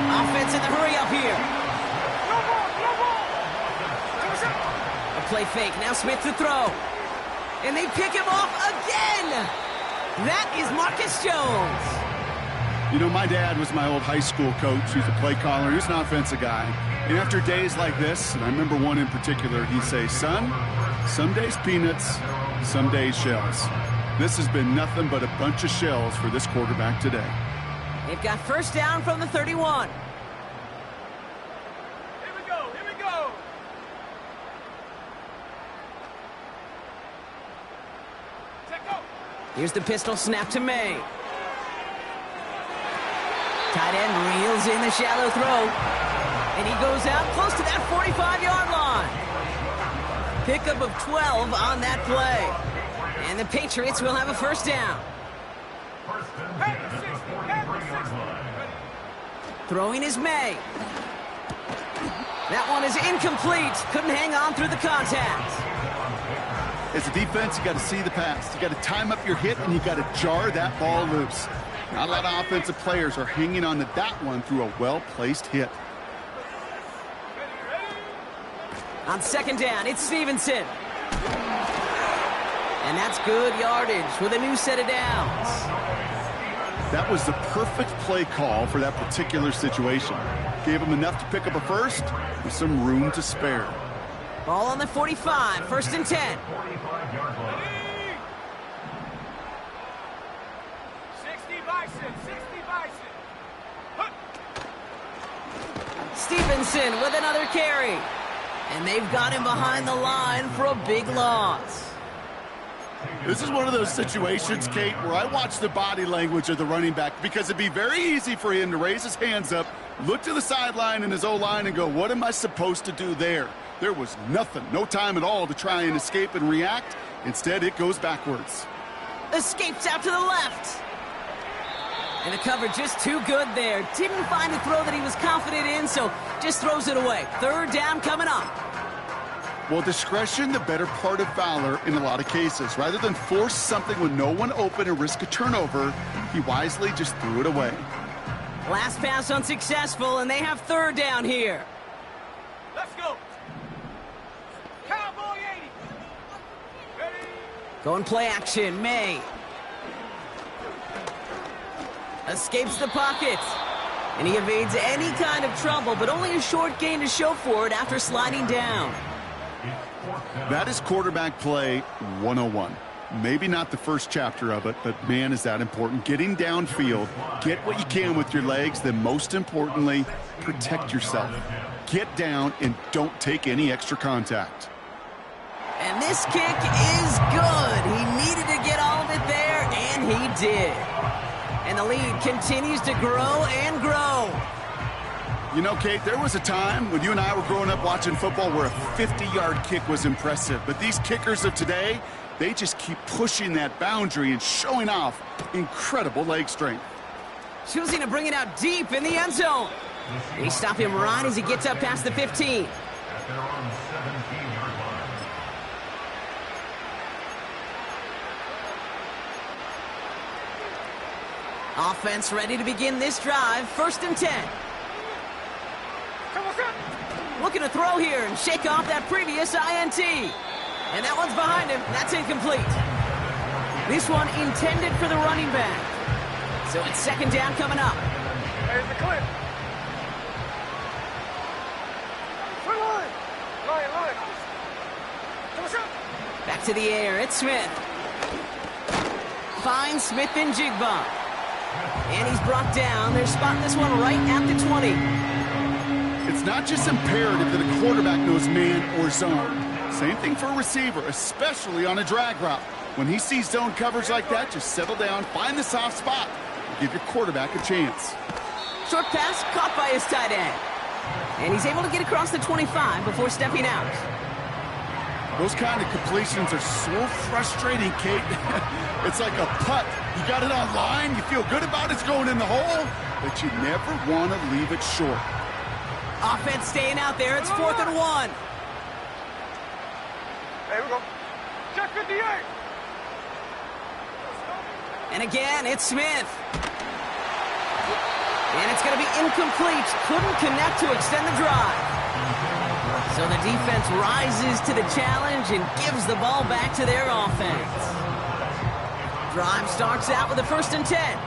Offense in the hurry up here. A play fake. Now Smith to throw. And they pick him off again. That is Marcus Jones. You know, my dad was my old high school coach. He was a play caller. He was an offensive guy. And after days like this, and I remember one in particular, he'd say, son, some days peanuts, some days shells. This has been nothing but a bunch of shells for this quarterback today. They've got first down from the 31. Here we go, here we go. Check go. Here's the pistol snap to May. Tight end reels in the shallow throw. And he goes out close to that 45-yard line. Pickup of 12 on that play. And the Patriots will have a first down. Throwing is May. That one is incomplete. Couldn't hang on through the contact. As a defense, you got to see the pass. You got to time up your hit, and you got to jar that ball loose. Not a lot of offensive players are hanging on to that one through a well-placed hit. On second down, it's Stevenson. And that's good yardage with a new set of downs. That was the perfect play call for that particular situation. Gave him enough to pick up a first with some room to spare. Ball on the 45, 1st and 10. 60 Bison, 60 Bison. Stevenson with another carry. And they've got him behind the line for a big loss. This is one of those situations, Kate, where I watch the body language of the running back because it'd be very easy for him to raise his hands up, look to the sideline in his O-line and go, what am I supposed to do there? There was nothing, no time at all to try and escape and react. Instead, it goes backwards. Escapes out to the left. And the cover just too good there. Didn't find a throw that he was confident in, so just throws it away. Third down coming up. Well, discretion, the better part of valor in a lot of cases. Rather than force something with no one open and risk a turnover, he wisely just threw it away. Last pass unsuccessful, and they have third down here. Going play action, May. Escapes the pocket. And he evades any kind of trouble, but only a short gain to show for it after sliding down. That is quarterback play 101. Maybe not the first chapter of it, but man, is that important. Getting downfield, get what you can with your legs, then most importantly, protect yourself. Get down and don't take any extra contact. And this kick is good. He needed to get all of it there, and he did. And the lead continues to grow and grow. You know, Kate, there was a time when you and I were growing up watching football where a 50-yard kick was impressive. But these kickers of today, they just keep pushing that boundary and showing off incredible leg strength. Choosing to bring it out deep in the end zone. They stop him right as he gets up past the 15. At their own 17-yard line. Offense ready to begin this drive. 1st and 10. Looking to throw here and shake off that previous INT. And that one's behind him. That's incomplete. This one intended for the running back. So it's 2nd down coming up. There's the clip. Back to the air. It's Smith. Finds Smith and Jigba. And he's brought down. They're spotting this one right at the 20. It's not just imperative that a quarterback knows man or zone. Same thing for a receiver, especially on a drag route. When he sees zone coverage like that, just settle down, find the soft spot, and give your quarterback a chance. Short pass caught by his tight end. And he's able to get across the 25 before stepping out. Those kind of completions are so frustrating, Kate. It's like a putt. You got it on line, you feel good about it's going in the hole, but you never want to leave it short. Offense staying out there. It's 4th and 1. Here we go. Check 58. And again, it's Smith. And it's going to be incomplete. Couldn't connect to extend the drive. So the defense rises to the challenge and gives the ball back to their offense. Drive starts out with a 1st and 10.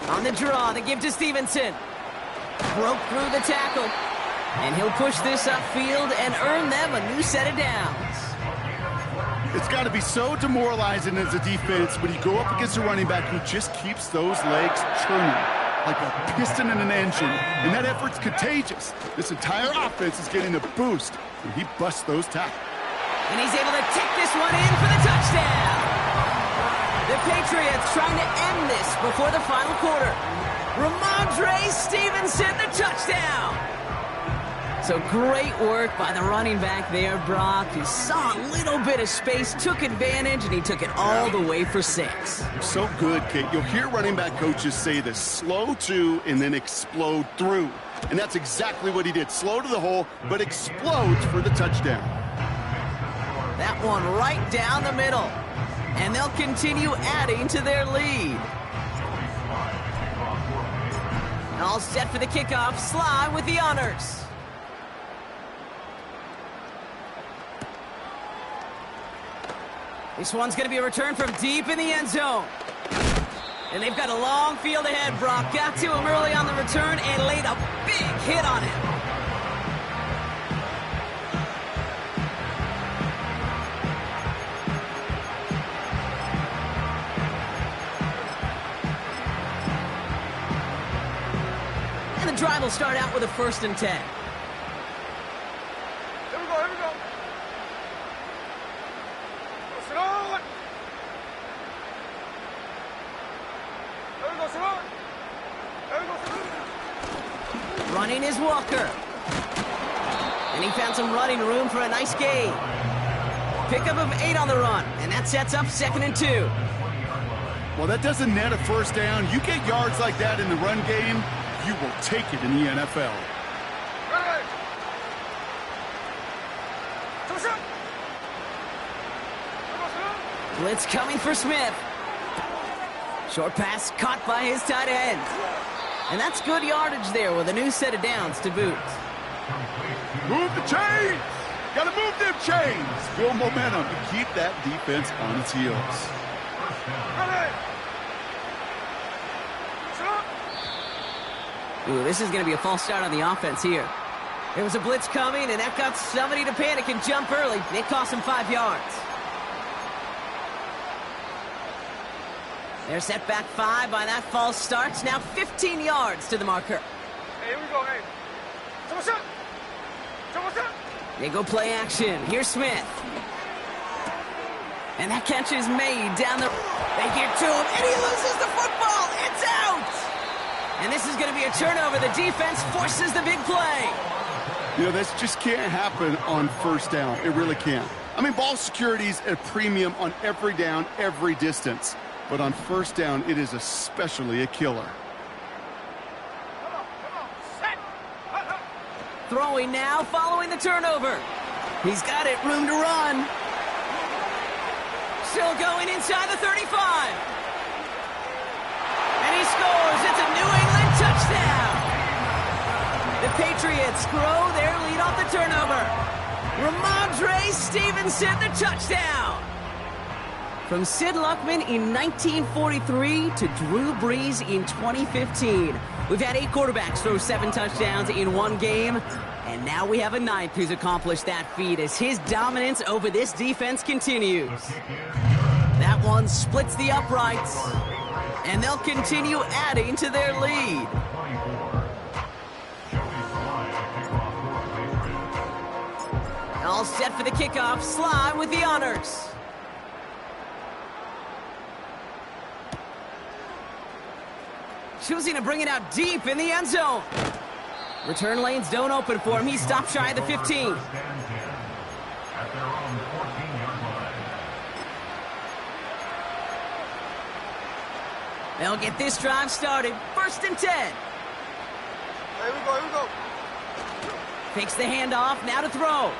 On the draw, the give to Stevenson. Broke through the tackle. And he'll push this upfield and earn them a new set of downs. It's got to be so demoralizing as a defense when you go up against a running back who just keeps those legs churning like a piston in an engine, and that effort's contagious. This entire offense is getting a boost when he busts those tackles. And he's able to take this one in for the touchdown. The Patriots trying to end this before the final quarter. Ramondre Stevenson, the touchdown. So great work by the running back there, Brock. He saw a little bit of space, took advantage, and he took it all the way for 6. So good, Kate. You'll hear running back coaches say this: slow to and then explode through. And that's exactly what he did. Slow to the hole, but explodes for the touchdown. That one right down the middle. And they'll continue adding to their lead. All set for the kickoff. Sly with the honors. This one's going to be a return from deep in the end zone. And they've got a long field ahead. Brock got to him early on the return and laid a big hit on him. And the drive will start out with a 1st and 10. Here we go, here we go. Sit on. There we go, sit on. There we go, sit on. Running is Walker. And he found some running room for a nice gain. Pickup of 8 on the run, and that sets up 2nd and 2. Well, that doesn't net a 1st down. You get yards like that in the run game, you will take it in the NFL. Ready. Push up. Blitz coming for Smith. Short pass caught by his tight end. And that's good yardage there with a new set of downs to boot. Move the chains! Got to move them chains. Build momentum to keep that defense on its heels. Ooh, this is going to be a false start on the offense here. There was a blitz coming, and that got somebody to panic and jump early. It cost him 5 yards. They're set back 5 by that false start. Now 15 yards to the marker. Hey, here we go, hey. They go play action. Here's Smith. And that catch is made down the... They get to him, and he loses the football. It's out! And this is going to be a turnover. The defense forces the big play. You know, this just can't happen on first down. It really can't. I mean, ball security's at a premium on every down, every distance. But on first down, it is especially a killer. Throwing now, following the turnover. He's got it, room to run. Still going inside the 35. And he scores. It's a New England touchdown. The Patriots grow their lead off the turnover. Ramondre Stevenson, the touchdown. From Sid Luckman in 1943 to Drew Brees in 2015. We've had 8 quarterbacks throw 7 touchdowns in one game. And now we have a 9th who's accomplished that feat as his dominance over this defense continues. That one splits the uprights. And they'll continue adding to their lead. All set for the kickoff. Sly with the honors. Choosing to bring it out deep in the end zone. Return lanes don't open for him. He stopped shy of the 15. They'll get this drive started. 1st and 10. Here we go, here we go. Fakes the handoff, now to throw.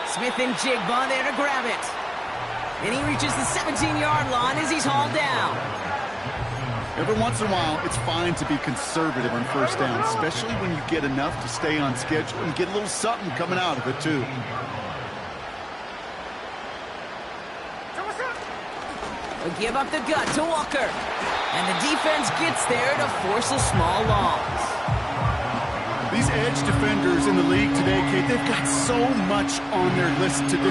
Smith and Jigba there to grab it. And he reaches the 17-yard line as he's hauled down. Every once in a while, it's fine to be conservative on first down, especially when you get enough to stay on schedule and get a little something coming out of it, too. They give up the gut to Walker. And the defense gets there to force a small loss. These edge defenders in the league today, Kate, they've got so much on their list to do.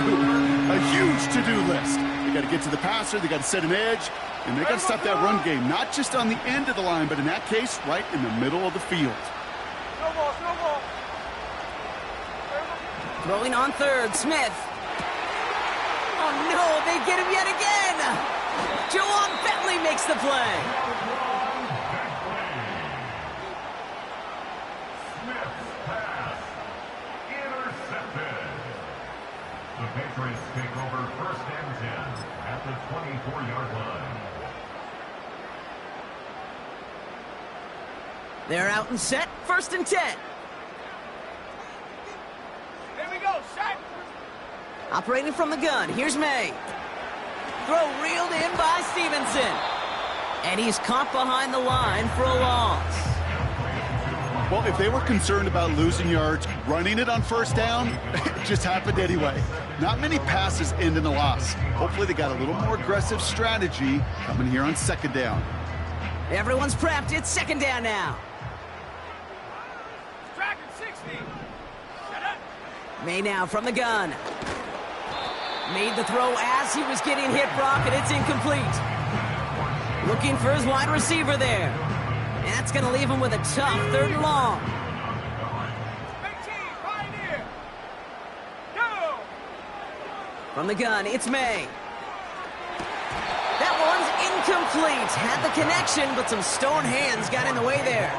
A huge to-do list. They got to get to the passer, they got to set an edge, and they got to stop that run game, not just on the end of the line, but in that case, right in the middle of the field. Snowball. Throwing on 3rd, Smith. Oh no, they get him yet again. Jawan Bentley makes the play. Smith's pass intercepted. The Patriots take over 1st and 10 at the 24-yard line. They're out and set. 1st and 10. Here we go, set. Operating from the gun. Here's May. Throw reeled in by Stevenson. And he's caught behind the line for a loss. Well, if they were concerned about losing yards, running it on first down, it just happened anyway. Not many passes end in a loss. Hopefully they got a little more aggressive strategy coming here on 2nd down. Everyone's prepped. It's 2nd down now. Tracking 60. Shut up. May now from the gun. Made the throw as he was getting hit, Brock, and it's incomplete. Looking for his wide receiver there. And that's going to leave him with a tough 3rd and long. 18, Pioneer. Go. From the gun, it's May. That one's incomplete. Had the connection, but some stone hands got in the way there.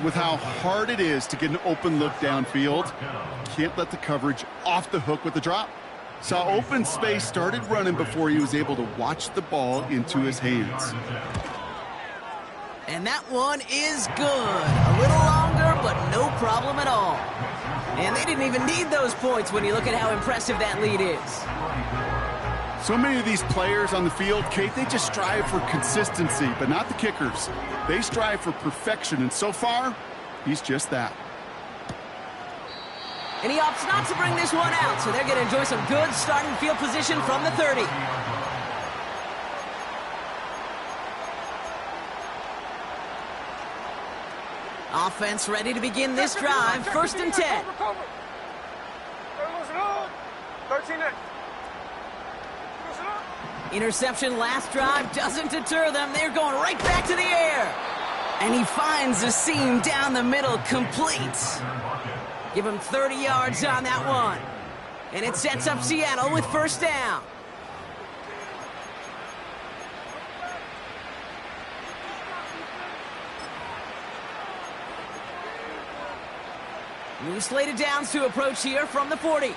With how hard it is to get an open look downfield, can't let the coverage off the hook with the drop. Saw open space, started running before he was able to watch the ball into his hands. And that one is good. A little longer, but no problem at all. And they didn't even need those points when you look at how impressive that lead is. So many of these players on the field, Kate, they just strive for consistency, but not the kickers. They strive for perfection, and so far, he's just that. And he opts not to bring this one out, so they're going to enjoy some good starting field position from the 30. Offense ready to begin this drive. 1st and 10. 13 in. Interception last drive doesn't deter them. They're going right back to the air. And he finds a seam down the middle, complete. Give him 30 yards on that one. And it sets up Seattle with 1st down. New slated downs to approach here from the 40.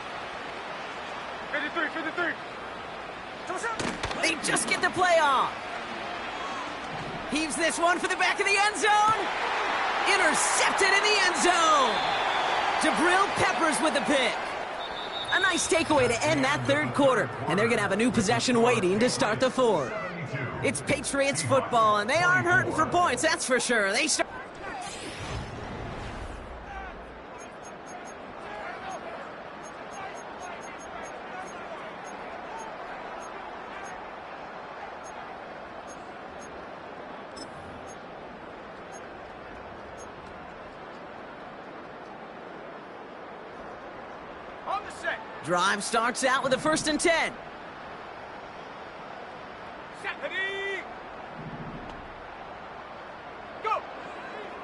53, 53. They just get the play off. Heaves this one for the back of the end zone. Intercepted in the end zone. Jabril Peppers with the pick. A nice takeaway to end that 3rd quarter. And they're going to have a new possession waiting to start the 4th. It's Patriots football, and they aren't hurting for points, that's for sure. They start. Drive starts out with a 1st and 10. Ready. Go.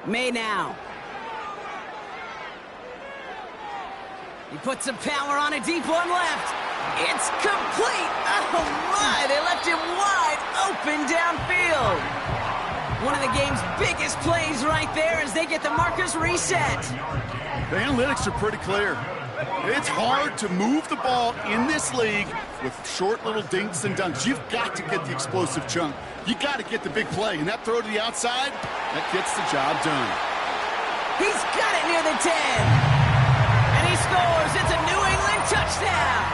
May now. He puts some power on a deep one left. It's complete. Oh my, they left him wide open downfield. One of the game's biggest plays right there as they get the markers reset. The analytics are pretty clear. It's hard to move the ball in this league with short little dinks and dunks. You've got to get the explosive chunk. You got to get the big play. And that throw to the outside, that gets the job done. He's got it near the 10. And he scores. It's a New England touchdown.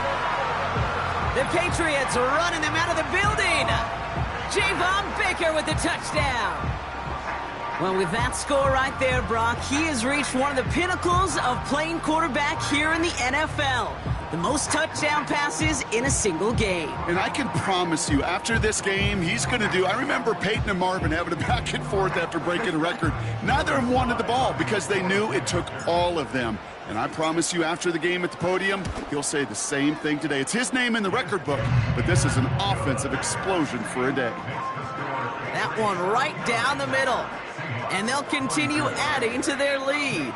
The Patriots are running them out of the building. Javon Baker with the touchdown. Well, with that score right there, Brock, he has reached one of the pinnacles of playing quarterback here in the NFL. The most touchdown passes in a single game. And I can promise you, after this game, he's going to do... I remember Peyton and Marvin having a back and forth after breaking a record. Neither of them wanted the ball because they knew it took all of them. And I promise you, after the game at the podium, he'll say the same thing today. It's his name in the record book, but this is an offensive explosion for a day. That one right down the middle. And they'll continue adding to their lead.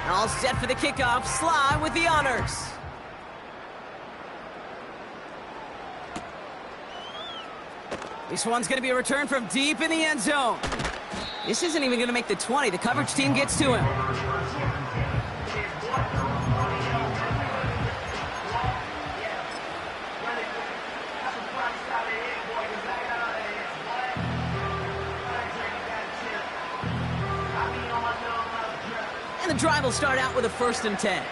All set for the kickoff. Sly with the honors. This one's going to be a return from deep in the end zone. This isn't even going to make the 20. The coverage team gets to him. And the drive will start out with a 1st and 10.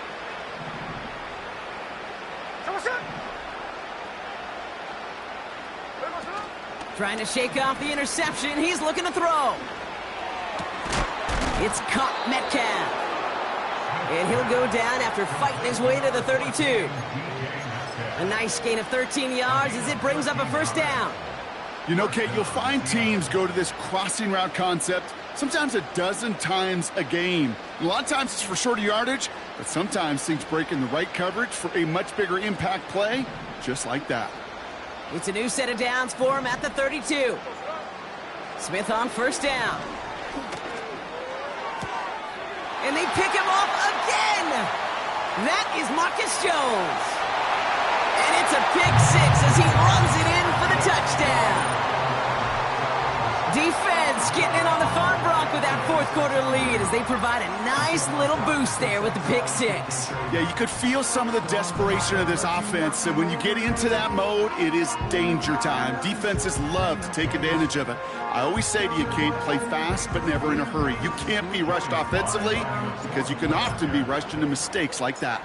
Trying to shake off the interception. He's looking to throw. It's caught Metcalf. And he'll go down after fighting his way to the 32. A nice gain of 13 yards as it brings up a 1st down. You know, Kate, you'll find teams go to this crossing route concept sometimes a dozen times a game. A lot of times it's for shorter yardage, but sometimes things break in the right coverage for a much bigger impact play, just like that. It's a new set of downs for him at the 32. Smith on 1st down. And they pick him off again. That is Marcus Jones. And it's a pick 6 as he runs it in for the touchdown. Defense getting in on the fun, Brock, with that 4th quarter lead as they provide a nice little boost there with the pick 6. Yeah, you could feel some of the desperation of this offense. And when you get into that mode, it is danger time. Defenses love to take advantage of it. I always say to you, Kate, play fast but never in a hurry. You can't be rushed offensively because you can often be rushed into mistakes like that.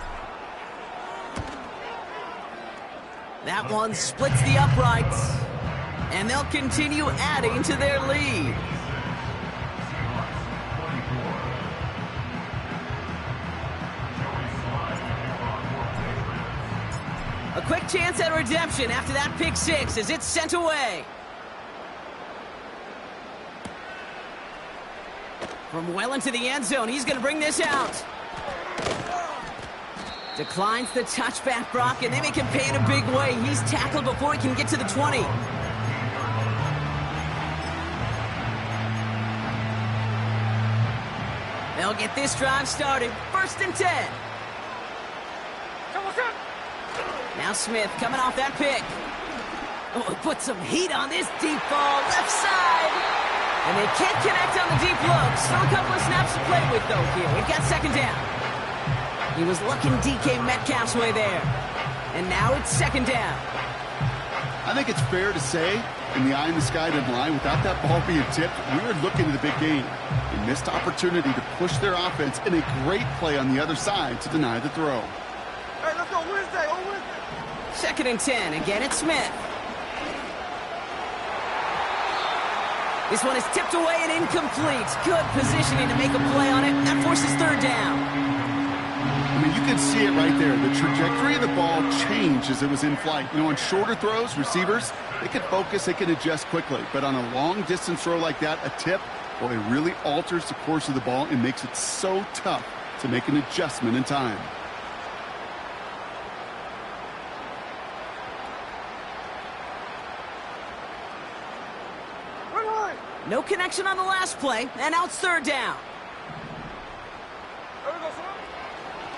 That one splits the uprights. And they'll continue adding to their lead. A quick chance at redemption after that pick six as it's sent away. From well into the end zone, he's going to bring this out. Declines the touchback, Brock, and they make him pay in a big way. He's tackled before he can get to the 20. They'll get this drive started. 1st and 10. Now Smith coming off that pick. Oh, put some heat on this deep ball. Left side. And they can't connect on the deep look. Still a couple of snaps to play with, though, here. We've got 2nd down. He was looking DK Metcalf's way there. And now it's 2nd down. I think it's fair to say, in the eye in the sky didn't lie, without that ball being tipped, we were looking at a big game. They missed opportunity to push their offense in a great play on the other side to deny the throw. Hey, let's go Wednesday, on Wednesday. 2nd and 10. Again, it's Smith. This one is tipped away and incomplete. Good positioning to make a play on it. That forces 3rd down. I mean, you can see it right there. The trajectory of the ball changed as it was in flight. You know, on shorter throws, receivers, they can focus, they can adjust quickly. But on a long-distance throw like that, a tip, well, it really alters the course of the ball and makes it so tough to make an adjustment in time. No connection on the last play, and now it's 3rd down.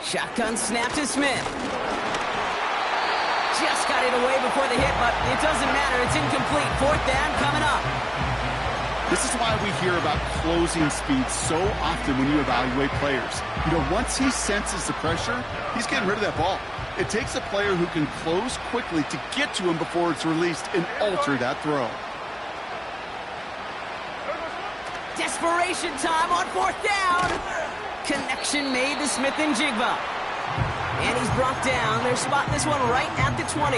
Shotgun snap to Smith. Just got it away before the hit, but it doesn't matter. It's incomplete. 4th down coming up. This is why we hear about closing speed so often when you evaluate players. You know, once he senses the pressure, he's getting rid of that ball. It takes a player who can close quickly to get to him before it's released and alter that throw. Desperation time on 4th down. Connection made to Smith and Jigba. And he's brought down. They're spotting this one right at the 20.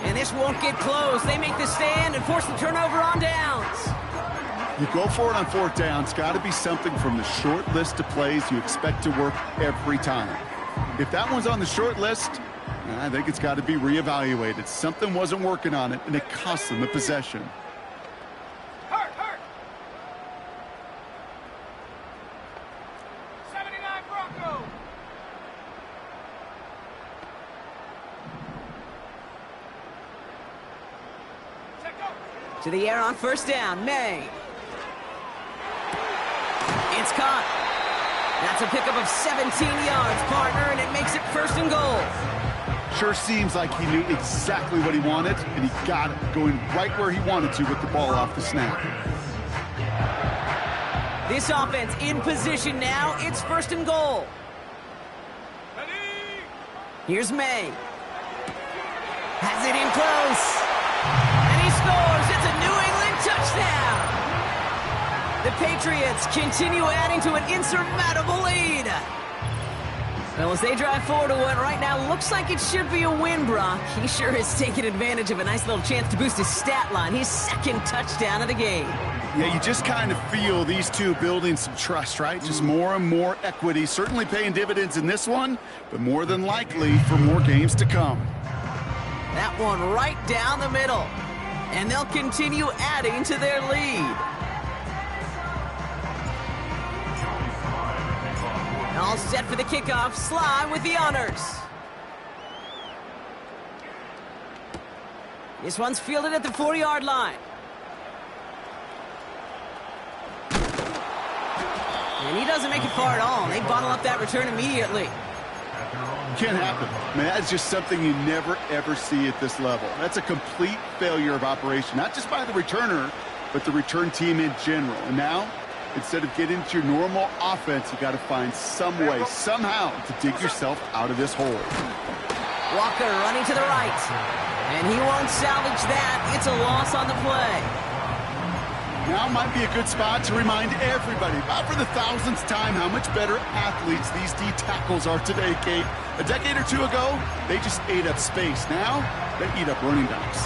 And this won't get close. They make the stand and force the turnover on downs. You go for it on 4th down. It's got to be something from the short list of plays you expect to work every time. If that one's on the short list, I think it's got to be reevaluated. Something wasn't working on it, and it cost them the possession. 79 Broncos. To the air on 1st down. May. It's caught. That's a pickup of 17 yards, partner, and it makes it 1st and goal. Sure seems like he knew exactly what he wanted, and he got it, going right where he wanted to with the ball off the snap. This offense in position now. It's 1st and goal. Here's May. Has it in close. And he scores. It's a New England touchdown. The Patriots continue adding to an insurmountable lead. Well, as they drive forward to what right now looks like it should be a win, Brock. He sure has taken advantage of a nice little chance to boost his stat line. His 2nd touchdown of the game. Yeah, you just kind of feel these two building some trust, right? Just more and more equity. Certainly paying dividends in this one, but more than likely for more games to come. That one right down the middle. And they'll continue adding to their lead. All set for the kickoff. Sly with the honors. This one's fielded at the 4-yard line. And he doesn't make it far at all. They bottle up that return immediately. Can't happen. I mean, that's just something you never, ever see at this level. That's a complete failure of operation, not just by the returner, but the return team in general. And now, instead of getting into your normal offense, you got to find some way, somehow, to dig yourself out of this hole. Walker running to the right. And he won't salvage that. It's a loss on the play. Now might be a good spot to remind everybody, about for the 1000th time, how much better athletes these D tackles are today, Kate. A decade or two ago, they just ate up space. Now, they eat up running backs.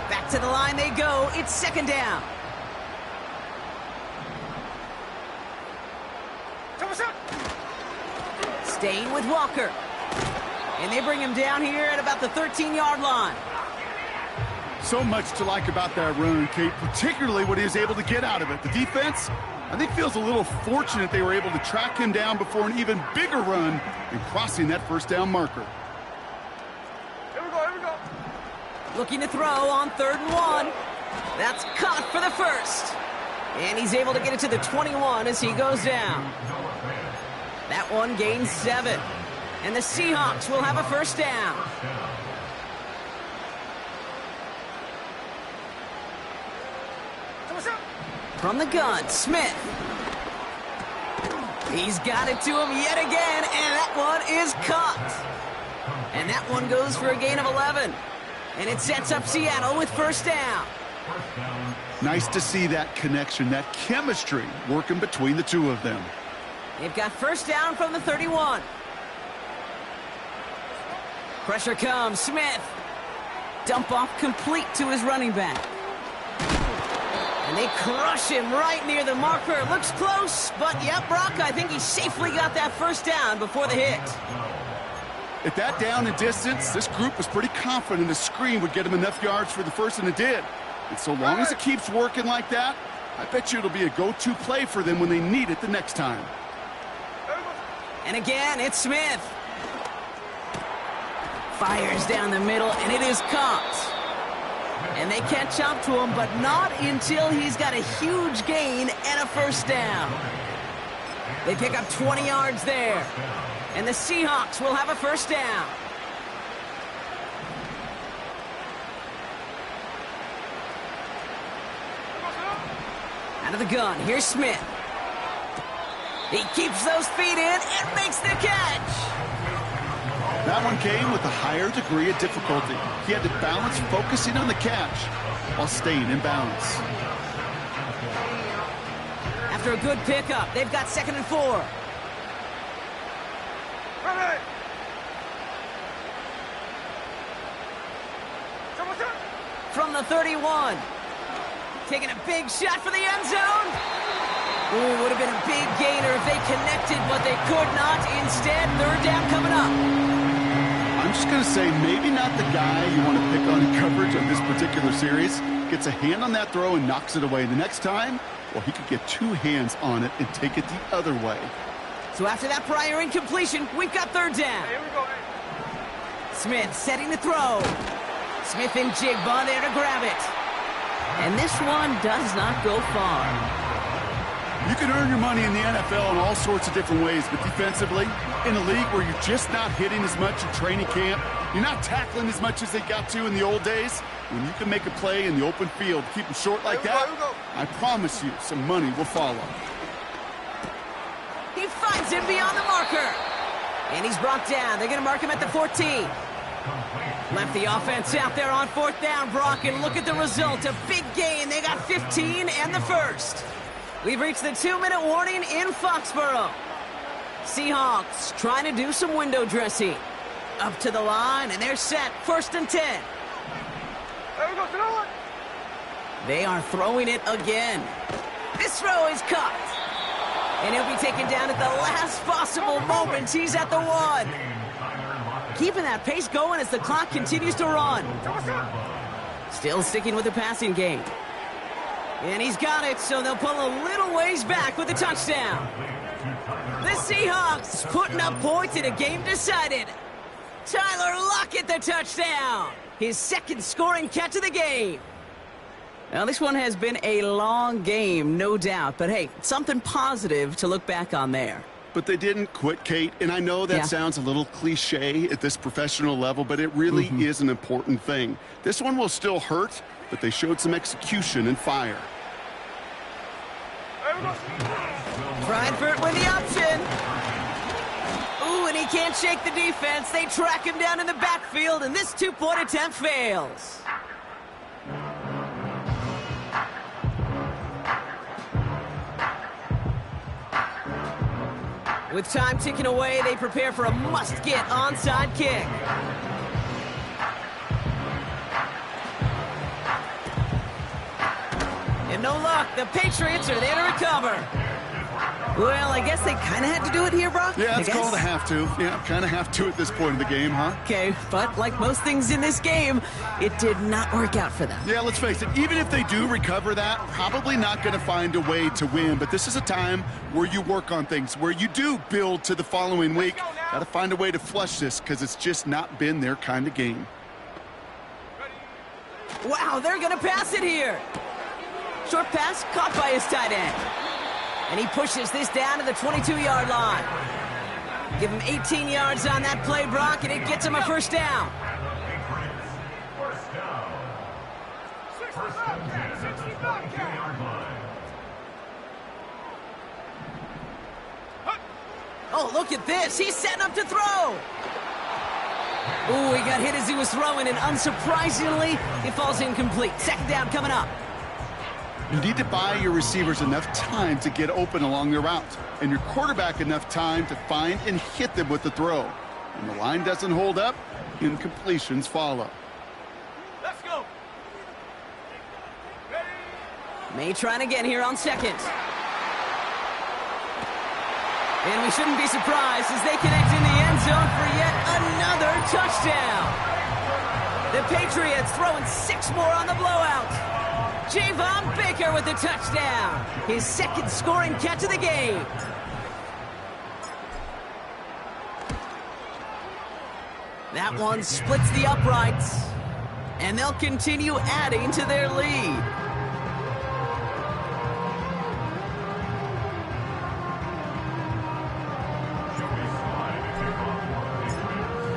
Back to the line they go. It's second down. Staying with Walker. And they bring him down here at about the 13-yard line. So much to like about that run, Kate, particularly what he was able to get out of it. The defense, I think, feels a little fortunate they were able to track him down before an even bigger run and crossing that first down marker. Here we go, here we go. Looking to throw on 3rd and 1. That's caught for the first. And he's able to get it to the 21 as he goes down. That one gains 7. And the Seahawks will have a first down. From the gun, Smith. He's got it to him yet again, and that one is caught. And that one goes for a gain of 11. And it sets up Seattle with first down. Nice to see that connection, that chemistry working between the two of them. They've got first down from the 31. Pressure comes, Smith. Dump off complete to his running back. And they crush him right near the marker. Looks close, but yep, Brock, I think he safely got that first down before the hit. At that down and distance, this group was pretty confident the screen would get him enough yards for the first, and it did. And so long as it keeps working like that, I bet you it'll be a go-to play for them when they need it the next time. And again, it's Smith. Fires down the middle, and it is caught. And they catch up to him, but not until he's got a huge gain and a first down. They pick up 20 yards there. And the Seahawks will have a first down. Out of the gun, here's Smith. He keeps those feet in and makes the catch. That one came with a higher degree of difficulty. He had to balance focusing on the catch while staying in balance. After a good pickup, they've got 2nd and 4. From the 31. Taking a big shot for the end zone. Ooh, would have been a big gainer if they connected, but they could not. Instead, 3rd down coming up. I'm just going to say maybe not the guy you want to pick on in coverage on this particular series. Gets a hand on that throw and knocks it away. The next time, well, he could get 2 hands on it and take it the other way. So after that prior incompletion, we've got 3rd down. Here we go. Smith setting the throw. Smith and Jigba there to grab it. And this one does not go far. You can earn your money in the NFL in all sorts of different ways, but defensively, in a league where you're just not hitting as much in training camp, you're not tackling as much as they got to in the old days, when you can make a play in the open field, keep them short like that, I promise you some money will follow. He finds him beyond the marker. And he's brought down. They're going to mark him at the 14. Left the offense out there on 4th down, Brock, and look at the result. A big gain. They got 15 and the first. We've reached the 2-minute warning in Foxborough. Seahawks trying to do some window dressing. Up to the line, and they're set. 1st and 10. There we go, throw it. They are throwing it again. This throw is caught. And he'll be taken down at the last possible moment. He's at the 1. Keeping that pace going as the clock continues to run. Still sticking with the passing game. And he's got it, so they'll pull a little ways back with a touchdown. The Seahawks putting up points in a game decided. Tyler Lockett the touchdown. His 2nd scoring catch of the game. Now, this one has been a long game, no doubt. But, hey, something positive to look back on there. But they didn't quit, Kate, and I know that sounds a little cliche at this professional level, but it really is an important thing. This one will still hurt, but they showed some execution and fire. Bradford with the option. Ooh, and he can't shake the defense. They track him down in the backfield, and this 2-point attempt fails. With time ticking away, they prepare for a must-get onside kick. And no luck, the Patriots are there to recover. Well, I guess they kind of had to do it here, Brock. Yeah, it's called a have to. Yeah, kind of have to at this point in the game, huh? Okay, but like most things in this game, it did not work out for them. Yeah, let's face it, even if they do recover that, probably not going to find a way to win. But this is a time where you work on things, where you do build to the following week. Got to find a way to flush this because it's just not been their kind of game. Wow, they're going to pass it here. Short pass caught by his tight end. And he pushes this down to the 22-yard line. Give him 18 yards on that play, Brock, and it gets him a first down. First down. First and 10 at the 22-yard line. Oh, look at this. He's setting up to throw. Ooh, he got hit as he was throwing, and unsurprisingly, it falls incomplete. Second down coming up. You need to buy your receivers enough time to get open along their route, and your quarterback enough time to find and hit them with the throw. When the line doesn't hold up, incompletions follow. Let's go. May trying again here on second. And we shouldn't be surprised as they connect in the end zone for yet another touchdown. The Patriots throwing 6 more on the blowout. Javon Baker with the touchdown. His second scoring catch of the game. That one splits the uprights. And they'll continue adding to their lead.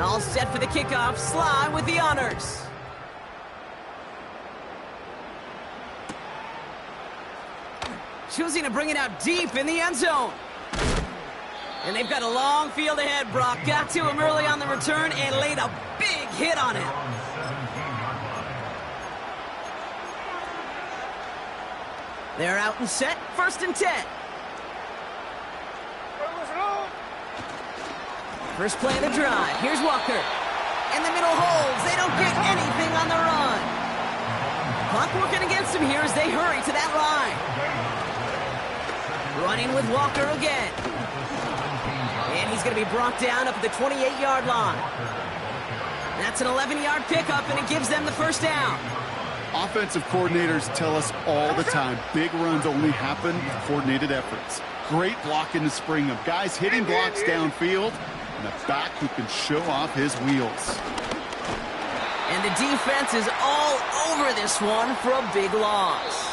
All set for the kickoff. Sly with the honors. Choosing to bring it out deep in the end zone. And they've got a long field ahead, Brock. Got to him early on the return and laid a big hit on him. They're out and set. First and 10. First play of the drive. Here's Walker. In the middle holds. They don't get anything on the run. Clock working against them here as they hurry to that line. Running with Walker again. And he's going to be brought down up at the 28-yard line. That's an 11-yard pickup, and it gives them the first down. Offensive coordinators tell us all the time, big runs only happen with coordinated efforts. Great blocking to spring them. Guys hitting blocks downfield, and a back who can show off his wheels. And the defense is all over this one for a big loss.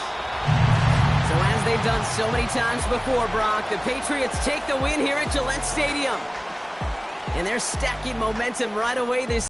So as they've done so many times before, Brock, the Patriots take the win here at Gillette Stadium. And they're stacking momentum right away this